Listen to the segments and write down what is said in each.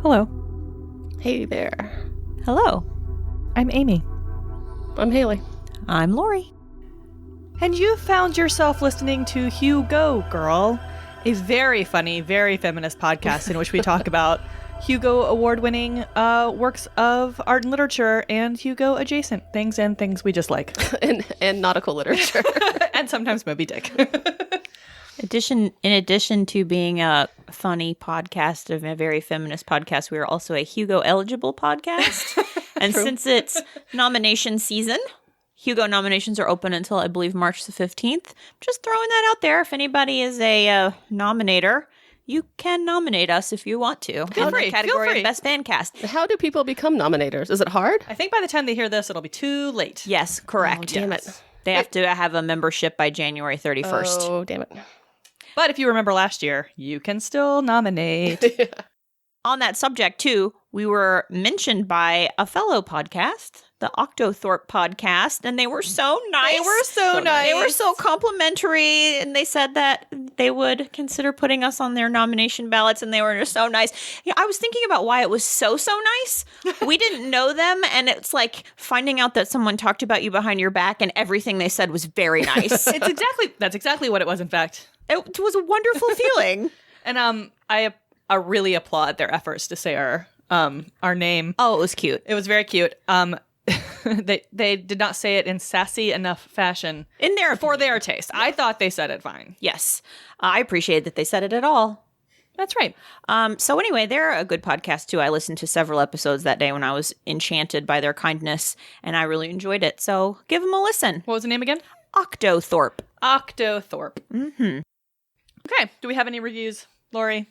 Hello. Hey there. Hello. I'm Amy. I'm Haley. I'm Lori. And you found yourself listening to Hugo Girl, a very funny, very feminist podcast in which we talk about Hugo award-winning works of art and literature and Hugo adjacent things and things we just like. and nautical literature. And sometimes Moby Dick. In addition to being a funny podcast of a very feminist podcast, we are also a Hugo eligible podcast. And since it's nomination season, Hugo nominations are open until I believe March the 15th. Just throwing that out there. If anybody is a nominator, you can nominate us if you want to. Feel free. The category of Best Fan Cast. How do people become nominators? Is it hard? I think by the time they hear this, it'll be too late. Yes, correct. Oh, damn it. They have to have a membership by January 31st. Oh, damn it. But if you remember last year, you can still nominate. On that subject, too, we were mentioned by a fellow podcast, the Octothorpe podcast, and they were so nice. They were so nice. They were so complimentary, and they said that they would consider putting us on their nomination ballots, and they were just so nice. Yeah, I was thinking about why it was so nice. We didn't know them, and it's like finding out that someone talked about you behind your back, and everything they said was very nice. That's exactly what it was, in fact. It was a wonderful feeling. And I really applaud their efforts to say our name. Oh, it was cute. It was very cute. They did not say it in sassy enough fashion for their taste. Yeah. I thought they said it fine. Yes. I appreciate that they said it at all. That's right. So anyway, they're a good podcast too. I listened to several episodes that day when I was enchanted by their kindness, and I really enjoyed it. So give them a listen. What was the name again? Octothorpe. Octothorpe. Mm-hmm. Okay. Do we have any reviews, Lori?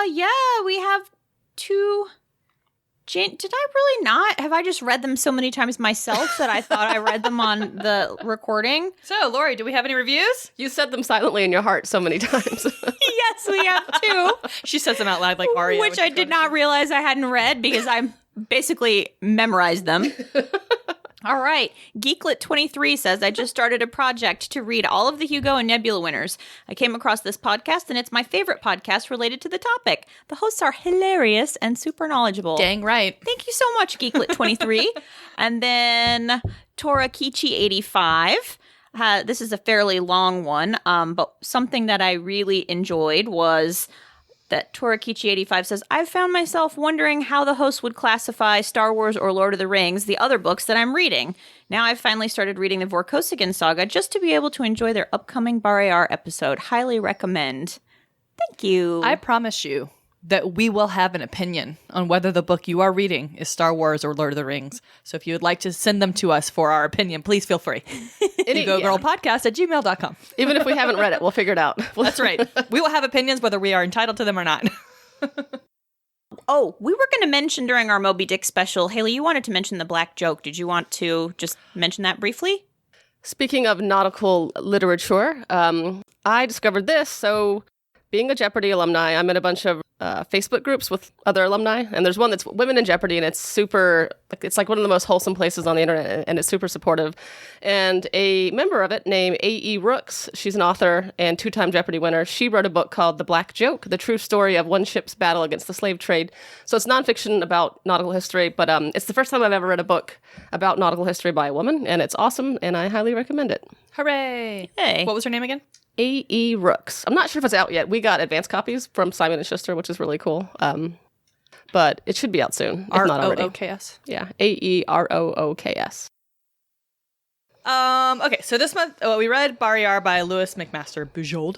Yeah, we have two. Did I really not? Have I just read them so many times myself that I thought I read them on the recording? So, Lori, do we have any reviews? You said them silently in your heart so many times. Yes, we have two. She says them out loud like Aria. Which I did not realize I hadn't read because I basically memorized them. All right. Geeklet23 says, I just started a project to read all of the Hugo and Nebula winners. I came across this podcast, and it's my favorite podcast related to the topic. The hosts are hilarious and super knowledgeable. Dang right. Thank you so much, Geeklet23. And then Torakichi85. This is a fairly long one, but something that I really enjoyed was that Torakichi85 says, I've found myself wondering how the host would classify Star Wars or Lord of the Rings, the other books that I'm reading. Now I've finally started reading the Vorkosigan saga just to be able to enjoy their upcoming Barrayar episode. Highly recommend. Thank you. I promise you that we will have an opinion on whether the book you are reading is Star Wars or Lord of the Rings. So if you would like to send them to us for our opinion, please feel free. HugoGirlPodcast@gmail.com. Even if we haven't read it, we'll figure it out. That's right. We will have opinions whether we are entitled to them or not. Oh, we were going to mention during our Moby Dick special, Haley, you wanted to mention the black joke. Did you want to just mention that briefly? Speaking of nautical literature, I discovered this. So being a Jeopardy alumni, I'm in a bunch of Facebook groups with other alumni, and there's one that's Women in Jeopardy, and it's super, it's like one of the most wholesome places on the internet, and it's super supportive. And a member of it named A.E. Rooks, she's an author and two-time Jeopardy winner, she wrote a book called The Black Joke, the true story of one ship's battle against the slave trade. So it's nonfiction about nautical history, but it's the first time I've ever read a book about nautical history by a woman, and it's awesome, and I highly recommend it. Hooray. Hey. What was her name again? A.E. Rooks. I'm not sure if it's out yet. We got advance copies from Simon & Schuster, which is really cool. But it should be out soon, if not already. R-O-O-K-S. Yeah, A-E-R-O-O-K-S. Okay, so this month we read Barrayar by Lois McMaster Bujold.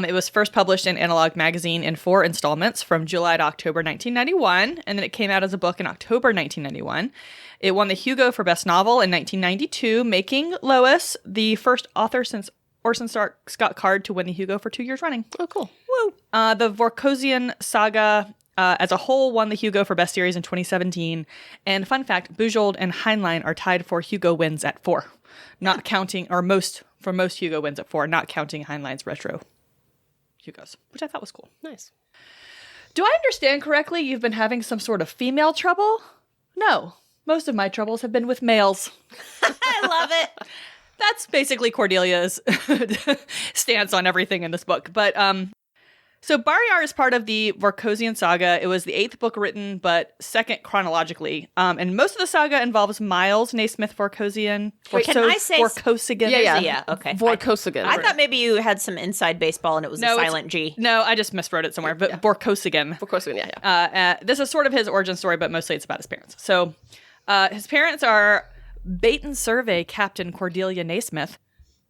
It was first published in Analog Magazine in 4 installments from July to October 1991, and then it came out as a book in October 1991. It won the Hugo for Best Novel in 1992, making Lois the first author since Orson Scott Card to win the Hugo for 2 years running. Oh, cool. Woo! The Vorkosigan saga as a whole won the Hugo for Best Series in 2017. And fun fact, Bujold and Heinlein are tied for Hugo wins at 4. Not counting, or most Hugo wins at 4, not counting Heinlein's retro Hugos, which I thought was cool. Nice. Do I understand correctly you've been having some sort of female trouble? No. Most of my troubles have been with males. I love it. That's basically Cordelia's stance on everything in this book. But So Barrayar is part of the Vorkosian saga. It was the 8th book written, but second chronologically. And most of the saga involves Miles Naismith Vorkosian. Wait, can I say- Vorkosigan? Yeah, okay. Vorkosigan. I thought maybe you had some inside baseball and it was a silent G. No, I just miswrote it somewhere. But Vorkosigan. Vorkosigan, yeah. This is sort of his origin story, but mostly it's about his parents. So his parents are Bait Survey Captain Cordelia Naismith,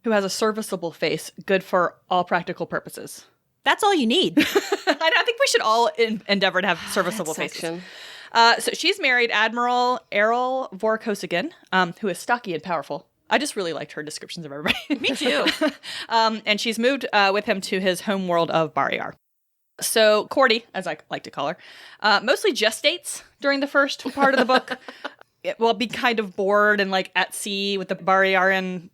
who has a serviceable face, good for all practical purposes. That's all you need. I think we should all endeavor to have serviceable faces. So she's married Admiral Errol Vorkosigan, who is stocky and powerful. I just really liked her descriptions of everybody. Me too. And she's moved with him to his home world of Barrayar. So Cordy, as I like to call her, mostly gestates during the first part of the book. Will be kind of bored and like at sea with the Barrayaran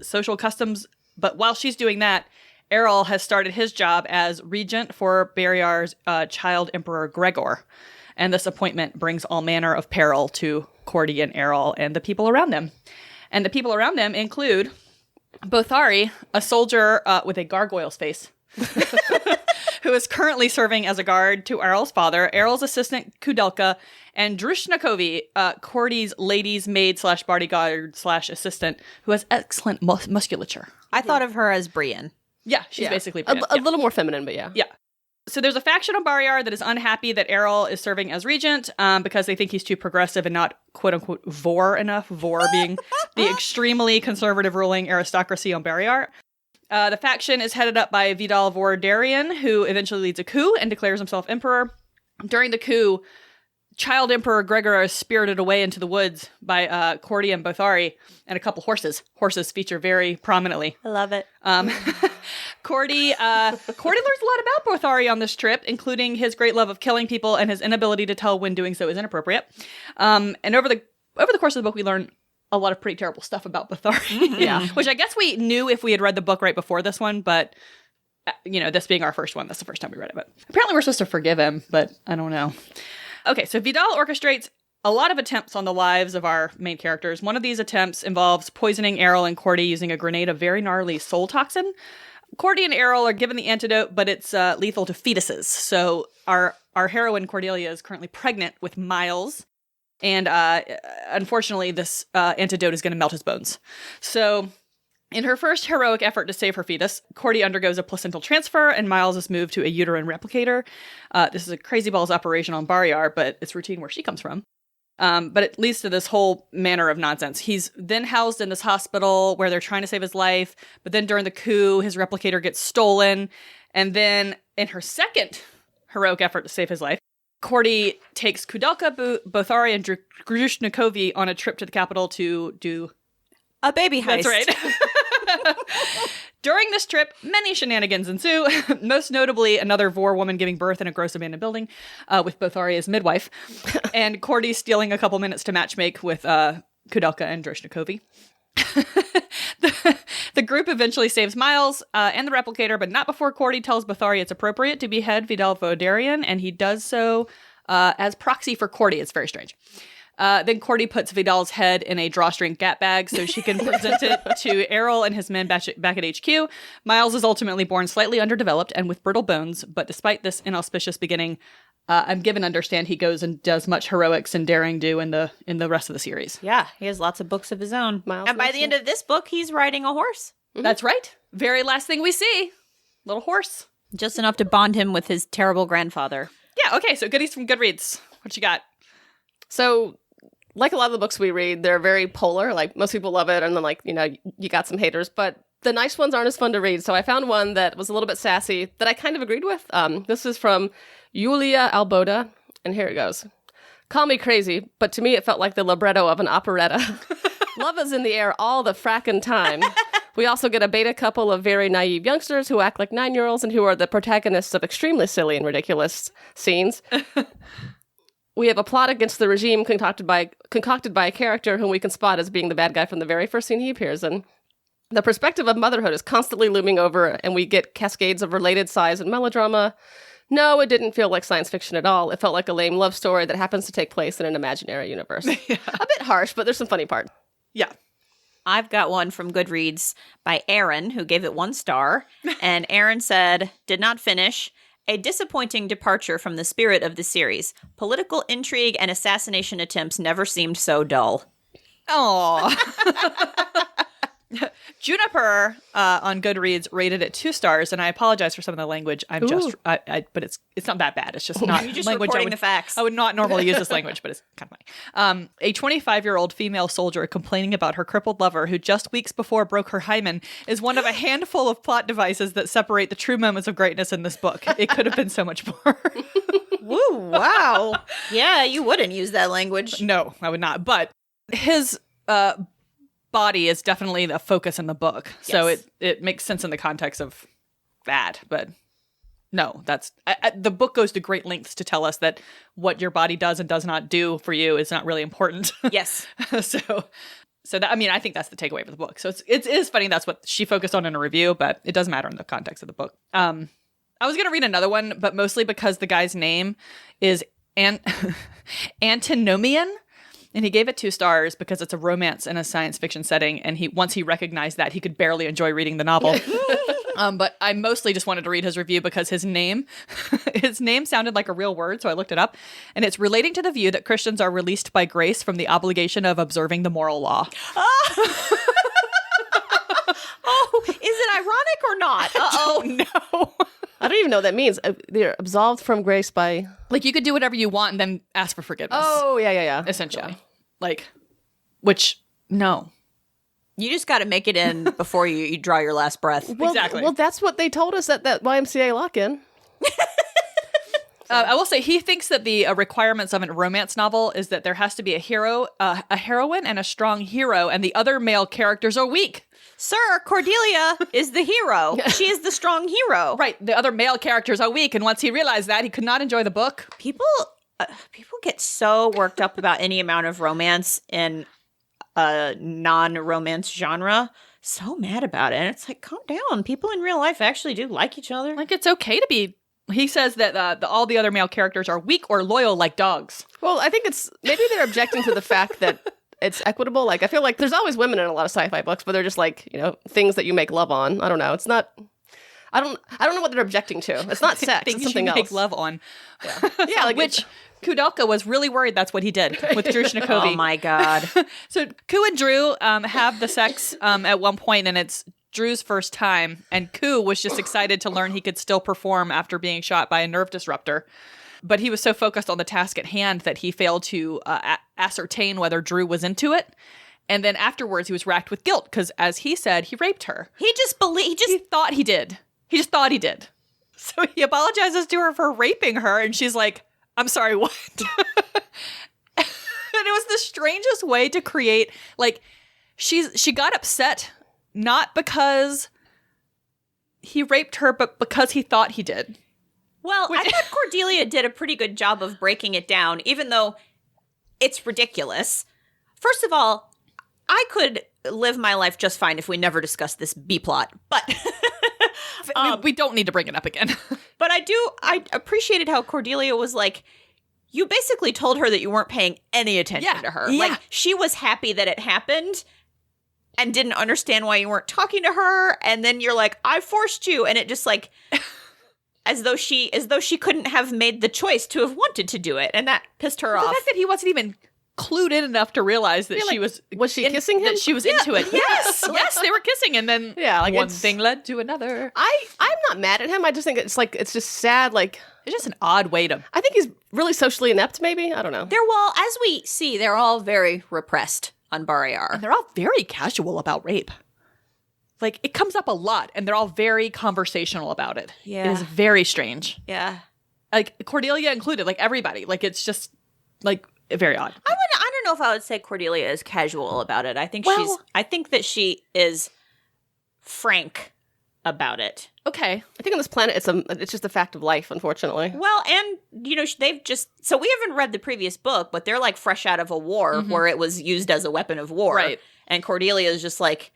social customs. But while she's doing that, Errol has started his job as regent for Barrayar's child emperor Gregor. And this appointment brings all manner of peril to Cordy and Errol and the people around them. And the people around them include Bothari, a soldier with a gargoyle's face, who is currently serving as a guard to Errol's father, Errol's assistant Kudelka, and Drushnikovi, Cordy's lady's maid / bodyguard / assistant, who has excellent musculature. I thought of her as Brienne. Yeah, she's basically a little more feminine, but yeah. Yeah. So there's a faction on Barrayar that is unhappy that Errol is serving as regent because they think he's too progressive and not quote-unquote Vor enough, Vor being the extremely conservative ruling aristocracy on Barrayar. The faction is headed up by Vidal Vordarian, who eventually leads a coup and declares himself emperor. During the coup, child emperor Gregor is spirited away into the woods by Cordy and Bothari and a couple horses. Horses feature very prominently. I love it. Cordy learns a lot about Bothari on this trip, including his great love of killing people and his inability to tell when doing so is inappropriate. And over the course of the book, we learn a lot of pretty terrible stuff about Bothari, which I guess we knew if we had read the book right before this one, but this being our first one, that's the first time we read it. But apparently we're supposed to forgive him, but I don't know. Okay, so Vidal orchestrates a lot of attempts on the lives of our main characters. One of these attempts involves poisoning Errol and Cordy using a grenade of very gnarly soul toxin. Cordy and Errol are given the antidote, but it's lethal to fetuses. So our heroine Cordelia is currently pregnant with Miles, and unfortunately, this antidote is going to melt his bones. So in her first heroic effort to save her fetus, Cordy undergoes a placental transfer, and Miles is moved to a uterine replicator. This is a crazy balls operation on Barrayar, but it's routine where she comes from. But it leads to this whole manner of nonsense. He's then housed in this hospital where they're trying to save his life, but then during the coup, his replicator gets stolen. And then in her second heroic effort to save his life, Cordy takes Kudelka, Bothari, and Grushnikovi on a trip to the capital to do a baby heist. That's right. During this trip, many shenanigans ensue, most notably another Vor woman giving birth in a gross abandoned building with Bothari as midwife, and Cordy stealing a couple minutes to matchmake with Kudelka and Drushnikovi. The group eventually saves Miles and the replicator, but not before Cordy tells Bothari it's appropriate to behead Vidal Vodarian, and he does so as proxy for Cordy. It's very strange. Then Cordy puts Vidal's head in a drawstring gat bag so she can present it to Errol and his men back at HQ. Miles is ultimately born slightly underdeveloped and with brittle bones, but despite this inauspicious beginning, I'm given to understand he goes and does much heroics and daring do in the rest of the series. Yeah, he has lots of books of his own. Miles and by the end of this book, he's riding a horse. Mm-hmm. That's right. Very last thing we see. Little horse. Just enough to bond him with his terrible grandfather. Yeah, okay, so goodies from Goodreads. What you got? So, like a lot of the books we read, they're very polar. Like, most people love it, and then, you got some haters. But the nice ones aren't as fun to read. So I found one that was a little bit sassy that I kind of agreed with. This is from Yulia Alboda, and here it goes. Call me crazy, but to me it felt like the libretto of an operetta. Love is in the air all the frackin' time. We also get a beta couple of very naive youngsters who act like 9-year-olds and who are the protagonists of extremely silly and ridiculous scenes. We have a plot against the regime concocted by a character whom we can spot as being the bad guy from the very first scene he appears in. The perspective of motherhood is constantly looming over, and we get cascades of related sighs and melodrama. No, it didn't feel like science fiction at all. It felt like a lame love story that happens to take place in an imaginary universe. Yeah. A bit harsh, but there's some funny part. Yeah. I've got one from Goodreads by Aaron, who gave it 1 star. And Aaron said, did not finish. A disappointing departure from the spirit of the series. Political intrigue and assassination attempts never seemed so dull. Oh. Juniper on Goodreads rated it 2 stars, and I apologize for some of the language. I'm just, but it's not that bad. It's just not You're just language. reporting the facts. I would not normally use this language, but it's kind of funny. A 25-year-old female soldier complaining about her crippled lover, who just weeks before broke her hymen, is one of a handful of plot devices that separate the true moments of greatness in this book. It could have been so much more. Woo, wow. Yeah, you wouldn't use that language. No, I would not. But his body is definitely the focus in the book. So Yes. it makes sense in the context of that. But no, that's the book goes to great lengths to tell us that what your body does and does not do for you is not really important. Yes. so that, I mean, I think that's the takeaway for the book. So it is funny that's what she focused on in a review, but it doesn't matter in the context of the book. I was going to read another one, but mostly because the guy's name is Antinomian. And he gave it 2 stars because it's a romance in a science fiction setting. And once he recognized that, he could barely enjoy reading the novel. But I mostly just wanted to read his review because his name sounded like a real word. So I looked it up. And it's relating to the view that Christians are released by grace from the obligation of observing the moral law. Oh, is it ironic or not? Oh, no. I don't even know what that means. They're absolved from grace by... Like, you could do whatever you want and then ask for forgiveness. Oh, yeah. Essentially. Yeah. Like, which, no. You just got to make it in before you draw your last breath. Well, Exactly. Well, that's what they told us at that YMCA lock-in. I will say he thinks that the requirements of a romance novel is that there has to be a hero, a heroine, and a strong hero, and the other male characters are weak. Sir, Cordelia is the hero. She is the strong hero. Right. The other male characters are weak, and once he realized that, he could not enjoy the book. People get so worked up about any amount of romance in a non-romance genre. So mad about it. And it's like, calm down. People in real life actually do like each other. Like, it's okay to be... He says that all the other male characters are weak or loyal like dogs. Well, I think maybe they're objecting to the fact that it's equitable. Like, I feel like there's always women in a lot of sci-fi books, but they're just like, things that you make love on. I don't know. It's not... I don't know what they're objecting to. It's not sex. It's something you else. make love on. Yeah, like which Kudelka was really worried that's what he did with Drew Schnakovi. Oh my God. So Ku and Drew have the sex at one point, and it's Drew's first time, and Ku was just excited to learn he could still perform after being shot by a nerve disruptor. But he was so focused on the task at hand that he failed to ascertain whether Drew was into it. And then afterwards, he was racked with guilt because, as he said, he raped her. He thought he did. He just thought he did. So he apologizes to her for raping her, and she's like, I'm sorry, what? And it was the strangest way to create, like, she got upset, not because he raped her, but because he thought he did. Well, I thought Cordelia did a pretty good job of breaking it down, even though it's ridiculous. First of all, I could live my life just fine if we never discussed this B-plot, but... we don't need to bring it up again. But I appreciated how Cordelia was like, you basically told her that you weren't paying any attention to her. Yeah. Like, she was happy that it happened and didn't understand why you weren't talking to her. And then you're like, I forced you. And it just like, as though she couldn't have made the choice to have wanted to do it. And that pissed her The off. fact that he wasn't even clued in enough to realize that she was she kissing him? That she was into it. Yes, yes, they were kissing, and then like one thing led to another. I'm not mad at him. I just think it's just sad. Like, It's just an odd way to. I think he's really socially inept. Maybe, I don't know. As we see, they're all very repressed on Barrayar. And they're all very casual about rape. Like, it comes up a lot, and they're all very conversational about it. Yeah. It is very strange. Yeah. Like, Cordelia included, like, everybody. Like, it's just, like, very odd. I don't know if I would say Cordelia is casual about it. I think that she is frank about it. Okay. I think on this planet, it's just a fact of life, unfortunately. Well, and so we haven't read the previous book, but they're like fresh out of a war where it was used as a weapon of war. Right. And Cordelia is just like,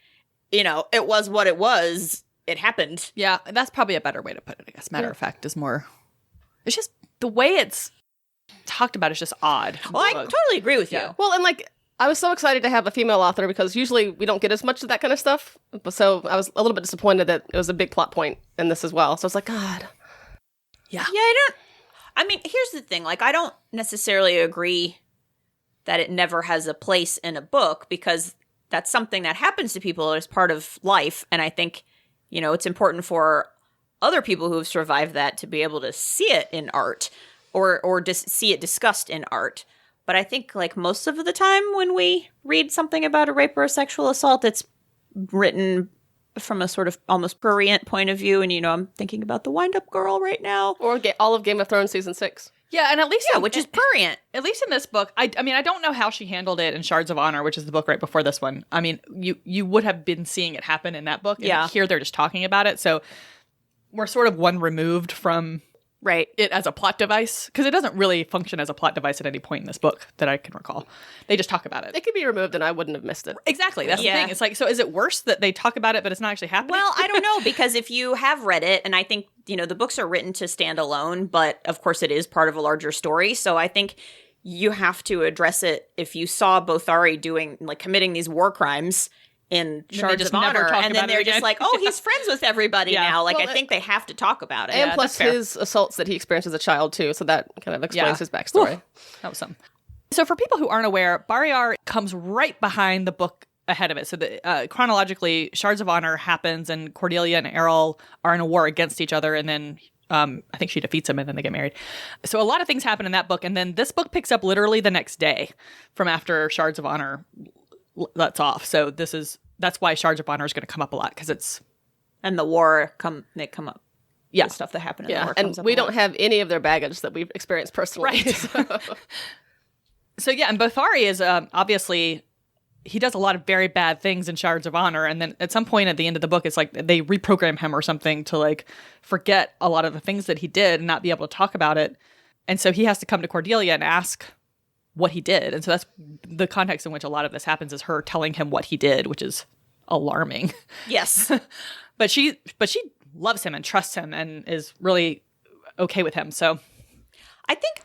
it was what it was. It happened. Yeah, that's probably a better way to put it, I guess. Matter of fact is more. It's just the way it's talked about is just odd. Well, I totally agree with you. Yeah. Well, and like, I was so excited to have a female author because usually we don't get as much of that kind of stuff. So I was a little bit disappointed that it was a big plot point in this as well. So I was like, God. Yeah. Yeah, I mean, here's the thing. Like, I don't necessarily agree that it never has a place in a book because that's something that happens to people as part of life. And I think, it's important for other people who have survived that to be able to see it in art or just see it discussed in art. But I think, like, most of the time when we read something about a rape or a sexual assault, it's written from a sort of almost prurient point of view. And, I'm thinking about the Wind-Up Girl right now. Or all of Game of Thrones season 6. Yeah, and at least which is prurient. At least in this book, I mean, I don't know how she handled it in Shards of Honor, which is the book right before this one. I mean, you would have been seeing it happen in that book. And here they're just talking about it. So we're sort of one removed from it as a plot device, because it doesn't really function as a plot device at any point in this book that I can recall. They just talk about it. It could be removed and I wouldn't have missed it. Exactly. That's the thing. It's like, so is it worse that they talk about it, but it's not actually happening? Well, I don't know, because if you have read it, and I think, the books are written to stand alone, but of course it is part of a larger story. So I think you have to address it if you saw Bothari committing these war crimes in Shards of Honor, and then they're just like, oh, he's friends with everybody now. Like, I think they have to talk about it. And plus his assaults that he experienced as a child, too. So that kind of explains his backstory. That was something. So for people who aren't aware, Barrayar comes right behind the book ahead of it. So chronologically, Shards of Honor happens, and Cordelia and Errol are in a war against each other, and then I think she defeats him, and then they get married. So a lot of things happen in that book, and then this book picks up literally the next day from after Shards of Honor lets off. So that's why Shards of Honor is going to come up a lot, because it's... And the war, they come up. Yeah. The stuff that happened in the war comes and up we don't have any of their baggage that we've experienced personally. Right. So yeah, and Bothari is obviously... He does a lot of very bad things in Shards of Honor, and then at some point at the end of the book, it's like they reprogram him or something to forget a lot of the things that he did and not be able to talk about it. And so he has to come to Cordelia and ask what he did. And so that's the context in which a lot of this happens, is her telling him what he did, which is alarming. Yes. But she loves him and trusts him and is really okay with him. So I think,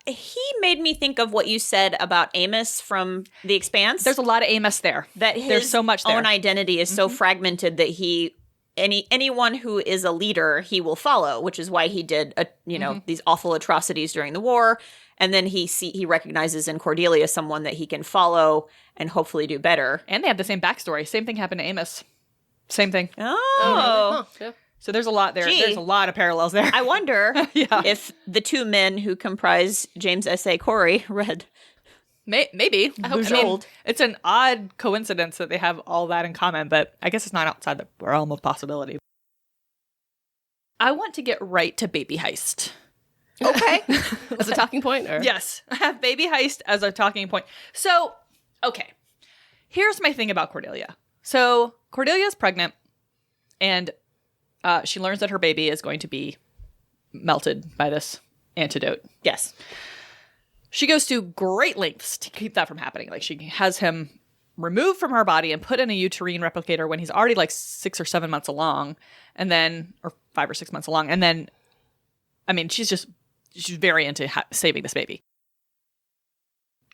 he made me think of what you said about Amos from The Expanse. There's a lot of Amos there. There's so much there. Own identity is so fragmented that anyone who is a leader, he will follow, which is why he did, these awful atrocities during the war. And then he recognizes in Cordelia someone that he can follow and hopefully do better. And they have the same backstory. Same thing happened to Amos. Same thing. Oh. Yeah. So there's a lot there. There's a lot of parallels there. I wonder if the two men who comprise James S.A. Corey read. Maybe. I hope so. It's an odd coincidence that they have all that in common, but I guess it's not outside the realm of possibility. I want to get right to Baby Heist. Okay. As a talking point? Or? Yes. I have Baby Heist as a talking point. So, okay. Here's my thing about Cordelia. So, Cordelia's pregnant, and she learns that her baby is going to be melted by this antidote. Yes. She goes to great lengths to keep that from happening. She has him removed from her body and put in a uterine replicator when he's already 6 or 7 months along, and then, or 5 or 6 months along. And then, I mean, she's very into saving this baby.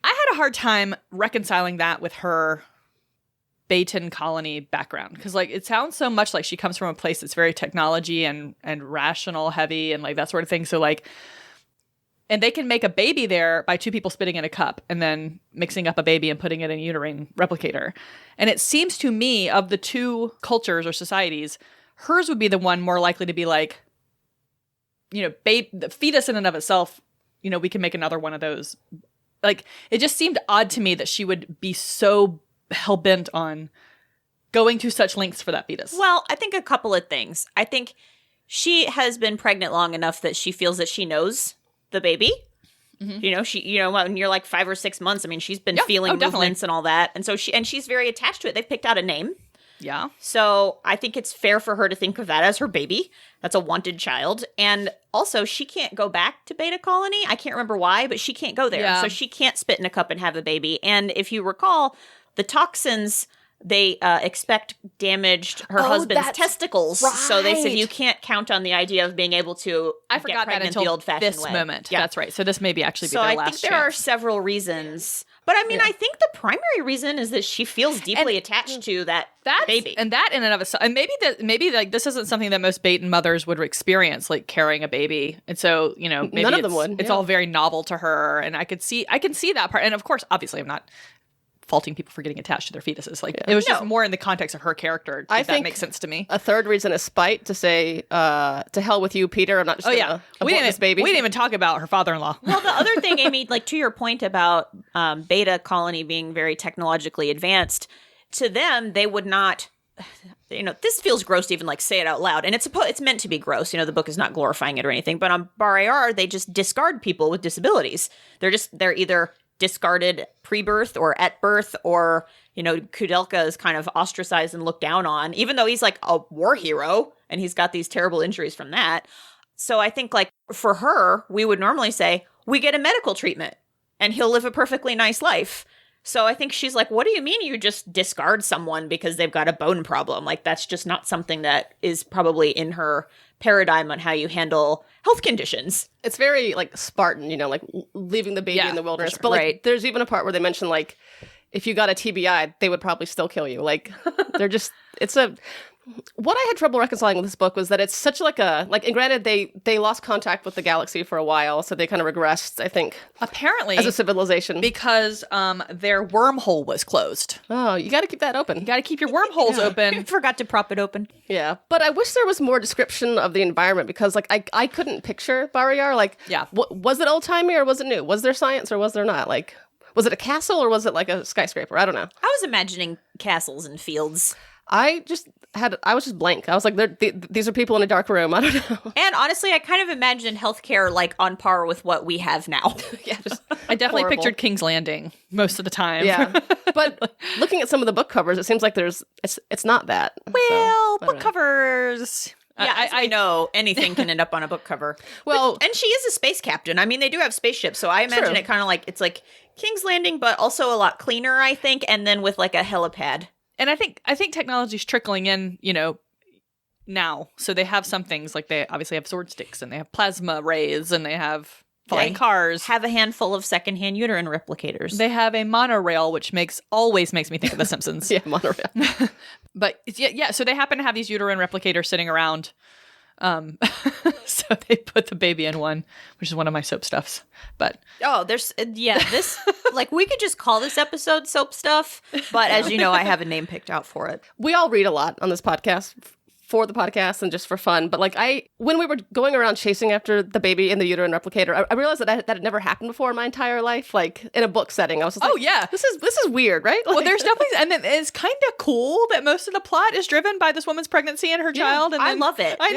I had a hard time reconciling that with her Bayton colony background, because it sounds so much like she comes from a place that's very technology and rational heavy and that sort of thing. So and they can make a baby there by two people spitting in a cup and then mixing up a baby and putting it in a uterine replicator. And it seems to me, of the two cultures or societies, hers would be the one more likely to be the fetus in and of itself, we can make another one of those. It just seemed odd to me that she would be so hell-bent on going to such lengths for that fetus. Well, I think a couple of things. I think she has been pregnant long enough that she feels that she knows the baby. Mm-hmm. When you're 5 or 6 months, I mean, she's been feeling movements and all that. And so she's very attached to it. They've picked out a name. Yeah. So I think it's fair for her to think of that as her baby. That's a wanted child. And also, she can't go back to Beta Colony. I can't remember why, but she can't go there. Yeah. So she can't spit in a cup and have a baby. And if you recall, the toxins they expect damaged her husband's testicles. right. So they said you can't count on the idea of being able to I get forgot that pregnant until the old-fashioned this way. moment. Yeah. That's right. So this may be actually be So their I last think there are chance. several reasons. But I mean, I think the primary reason is that she feels deeply attached to that baby. And that in and of itself, and maybe like this isn't something that most Baton mothers would experience, like carrying a baby. And so, you know, maybe None of them would. It's all very novel to her. And I can see that part. And of course, obviously I'm not faulting people for getting attached to their fetuses. Like it was just more in the context of her character. I If that think makes sense to me. A third reason is spite, to say, to hell with you, Peter. I'm not just gonna abort this baby. We didn't even talk about her father-in-law. Well, the other thing, Amy, like to your point about Beta Colony being very technologically advanced, to them, they would not, you know, this feels gross to even like say it out loud. And it's meant to be gross. You know, the book is not glorifying it or anything. But on Barrayar, they just discard people with disabilities. They're either discarded pre-birth or at birth, or, you know, Kudelka is kind of ostracized and looked down on, even though he's like a war hero and he's got these terrible injuries from that. So I think like for her, we would normally say, we get a medical treatment and he'll live a perfectly nice life. So I think she's like, what do you mean you just discard someone because they've got a bone problem? Like that's just not something that is probably in her paradigm on how you handle health conditions. It's very like Spartan, you know, like leaving the baby in the wilderness. sure. But like, Right. there's even a part where they mention like, if you got a TBI, they would probably still kill you. Like, they're just. What I had trouble reconciling with this book was that it's such like and granted they lost contact with the galaxy for a while, so they kind of regressed, I think, Apparently, as a civilization. because their wormhole was closed. Oh, you got to keep that open. You got to keep your wormholes open. Forgot to prop it open. Yeah, but I wish there was more description of the environment, because like I couldn't picture Barrayar. Like, Yeah. Was it old timey or was it new? Was there science or was there not? Like, was it a castle or was it like a skyscraper? I don't know. I was imagining castles and fields. I was just blank. I was like, these are people in a dark room. I don't know. And honestly, I kind of imagined healthcare like on par with what we have now. Yeah, just I definitely horrible. pictured King's Landing most of the time. Yeah, but looking at some of the book covers, it seems like it's not that. Well, So, I book don't know. covers. Yeah, I know anything can end up on a book cover. Well- and she is a space captain. I mean, they do have spaceships, so I imagine True. it kind of like it's like King's Landing, but also a lot cleaner, I think, and then with like a helipad. And I think technology's trickling in, you know, now. So they have some things like they obviously have sword sticks and they have plasma rays and they have flying They cars. Have a handful of secondhand uterine replicators. They have a monorail, which always makes me think of The Simpsons. Yeah, monorail. But yeah. So they happen to have these uterine replicators sitting around. So they put the baby in one, which is one of my soap stuffs. But this like we could just call this episode soap stuff, but as you know, I have a name picked out for it. We all read a lot on this podcast, for the podcast and just for fun. But like when we were going around chasing after the baby in the uterine replicator, I realized that had never happened before in my entire life. Like in a book setting, I was just like, Oh, yeah. this is weird, right? well, Like, there's definitely, and then it's kind of cool that most of the plot is driven by this woman's pregnancy and her child. And I then- love it. I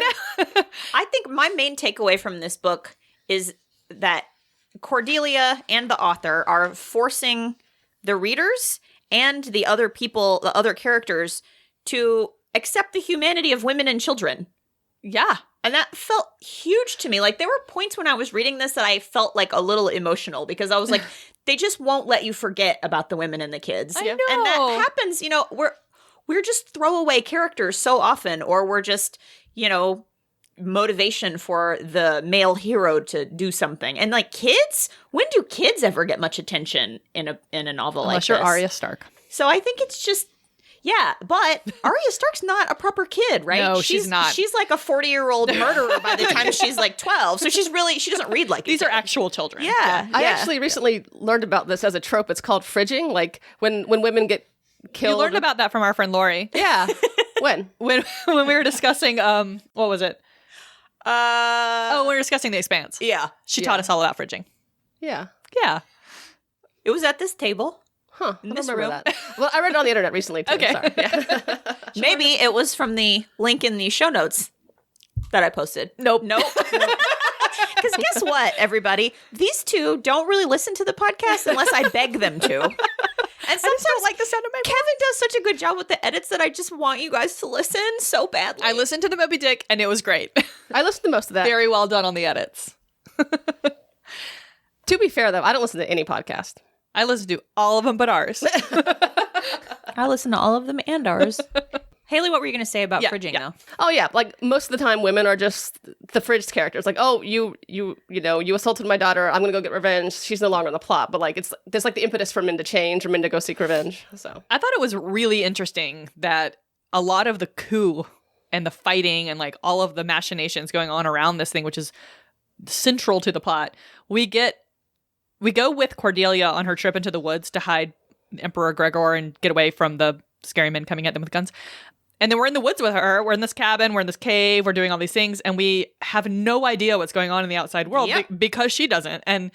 know. I think my main takeaway from this book is that Cordelia and the author are forcing the readers and the other people, the other characters, to accept the humanity of women and children. Yeah. And that felt huge to me. Like, there were points when I was reading this that I felt like a little emotional because I was like, they just won't let you forget about the women and the kids. I And know. that happens, you know, we're just throwaway characters so often, or we're just, you know, motivation for the male hero to do something. And like kids, when do kids ever get much attention in a novel like Unless this? you're Arya Stark. So I think it's just, yeah, but Arya Stark's not a proper kid, right? No, she's not. She's like a 40-year-old murderer by the time she's like 12. So she doesn't read like a These are kid. actual children. Yeah. I actually recently learned about this as a trope. It's called fridging. Like when women get killed. You learned about that from our friend Lori. Yeah. When? When we were discussing, what was it? Oh, we were discussing The Expanse. Yeah. She taught us all about fridging. Yeah. Yeah. It was at this table. Huh. I In don't this remember room. that. Well, I read it on the internet recently too. Okay. Sorry. Yeah. Maybe it was from the link in the show notes that I posted. Nope. Nope. Because guess what, everybody? These two don't really listen to the podcast unless I beg them to. And sometimes don't like the sound of my voice. Kevin does such a good job with the edits that I just want you guys to listen so badly. I listened to the Moby Dick and it was great. I listened to most of that. Very well done on the edits. To be fair though, I don't listen to any podcast. I listened to all of them but ours. I listen to all of them and ours. Haley, what were you going to say about fridging, though? Oh yeah, like most of the time, women are just the fridged characters. Like, oh, you assaulted my daughter. I'm gonna go get revenge. She's no longer in the plot, but like there's like the impetus for men to change or men to go seek revenge. So I thought it was really interesting that a lot of the coup and the fighting and like all of the machinations going on around this thing, which is central to the plot, we go with Cordelia on her trip into the woods to hide Emperor Gregor and get away from the scary men coming at them with guns. And then we're in the woods with her. We're in this cabin. We're in this cave. We're doing all these things. And we have no idea what's going on in the outside world because she doesn't. And,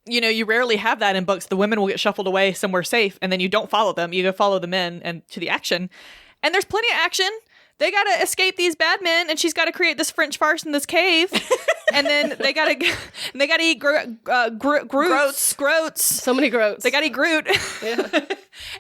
you know, you rarely have that in books. The women will get shuffled away somewhere safe and then you don't follow them. You go follow the men and to the action. And there's plenty of action. They got to escape these bad men, and she's got to create this French farce in this cave. And then they got to eat Groats. so many Groats. They got to eat Groot. Yeah.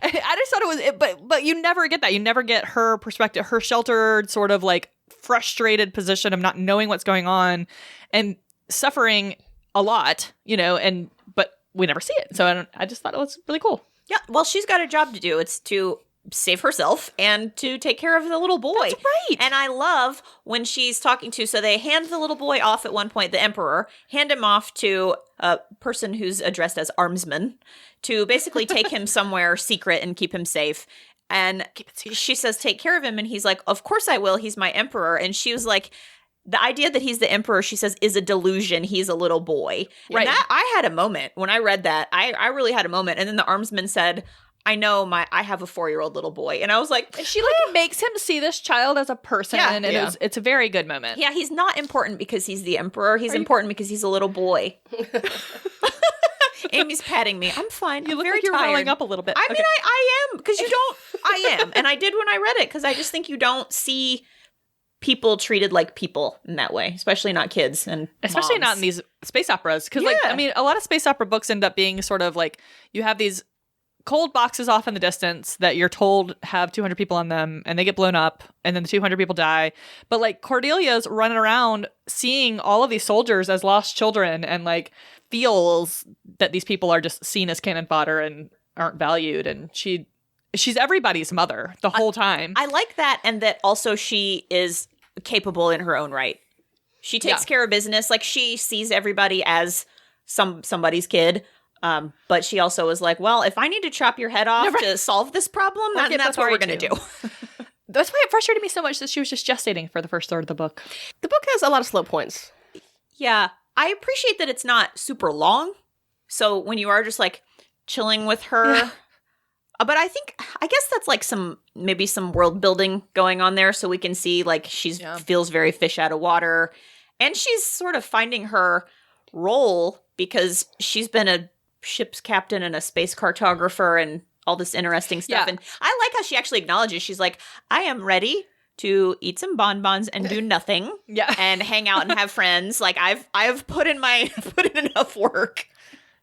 And I just thought it was, but you never get that. You never get her perspective, her sheltered, sort of like frustrated position of not knowing what's going on and suffering a lot, you know. But we never see it. So I just thought it was really cool. Yeah, well, she's got a job to do. It's to save herself and to take care of the little boy. That's right. And I love when she's talking to, so they hand the little boy off at one point, the emperor, hand him off to a person who's addressed as armsman to basically take him somewhere secret and keep him safe. And she says, take care of him. And he's like, of course I will. He's my emperor. And she was like, the idea that he's the emperor, she says, is a delusion. He's a little boy. Right. And I had a moment when I read that. I really had a moment. And then the armsman said, I know I have a 4-year-old little boy. And I was like, and she like makes him see this child as a person. Yeah. And Yeah. it's a very good moment. yeah, he's not important because he's the emperor. He's important because he's a little boy. Amy's patting me. I'm fine. You look very like you're tired. rolling up a little bit. I Okay. mean, I am, because you don't, I am. And I did when I read it, because I just think you don't see people treated like people in that way, especially not kids and Especially moms. not in these space operas. Because, like, Yeah. I mean, a lot of space opera books end up being sort of like you have these cold boxes off in the distance that you're told have 200 people on them and they get blown up and then the 200 people die. But like Cordelia's running around seeing all of these soldiers as lost children and like feels that these people are just seen as cannon fodder and aren't valued. And she's everybody's mother the whole time. I like that, and that also she is capable in her own right. She takes care of business. Like, she sees everybody as somebody's kid. But she also is like, well, if I need to chop your head off to solve this problem, then that's what we're going to do. That's why it frustrated me so much that she was just gestating for the first third of the book. The book has a lot of slow points. Yeah. I appreciate that it's not super long. So when you are just like chilling with her, but I guess that's like maybe some world building going on there. So we can see like feels very fish out of water, and she's sort of finding her role because she's been a ship's captain and a space cartographer and all this interesting stuff. Yeah. And I like how she actually acknowledges, she's like, I am ready to eat some bonbons and do nothing and hang out and have friends. Like, I've put in enough work.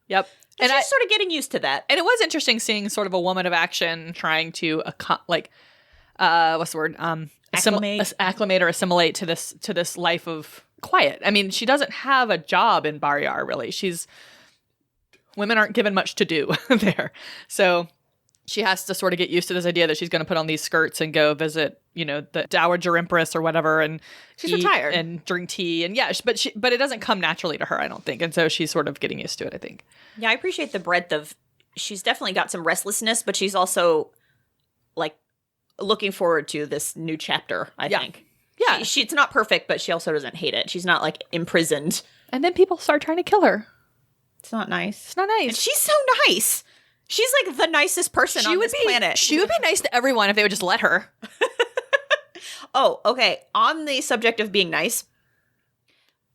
Yep. And she's sort of getting used to that. And it was interesting seeing sort of a woman of action trying to what's the word? Acclimate or assimilate to this life of quiet. I mean, she doesn't have a job in Barrayar, really. Women aren't given much to do there. So she has to sort of get used to this idea that she's going to put on these skirts and go visit, you know, the Dowager Empress or whatever, and She's eat retired and drink tea. And but it doesn't come naturally to her, I don't think. And so she's sort of getting used to it, I think. Yeah, I appreciate the breadth of, she's definitely got some restlessness, but she's also like looking forward to this new chapter, I think. Yeah. It's not perfect, but she also doesn't hate it. She's not like imprisoned. And then people start trying to kill her. It's not nice. It's not nice. And she's so nice. She's like the nicest person on this planet. She would be nice to everyone if they would just let her. Oh, okay. On the subject of being nice,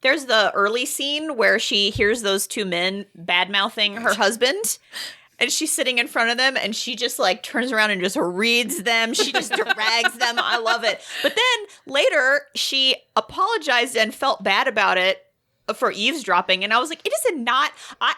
there's the early scene where she hears those two men bad-mouthing her husband, and she's sitting in front of them, and she just like turns around and just reads them. She just drags them. I love it. But then later, she apologized and felt bad about it for eavesdropping. And I was like, it is not,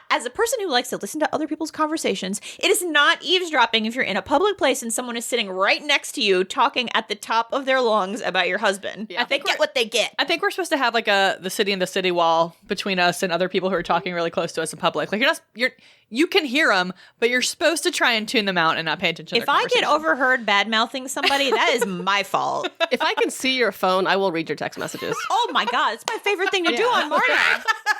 as a person who likes to listen to other people's conversations, it is not eavesdropping if you're in a public place and someone is sitting right next to you talking at the top of their lungs about your husband. Yeah. They get what they get. I think we're supposed to have like the city and the city wall between us and other people who are talking really close to us in public. Like you can hear them, but you're supposed to try and tune them out and not pay attention to If their I get conversation. overheard bad-mouthing somebody, that is my fault. If I can see your phone, I will read your text messages. Oh my God, it's my favorite thing to do on Marta.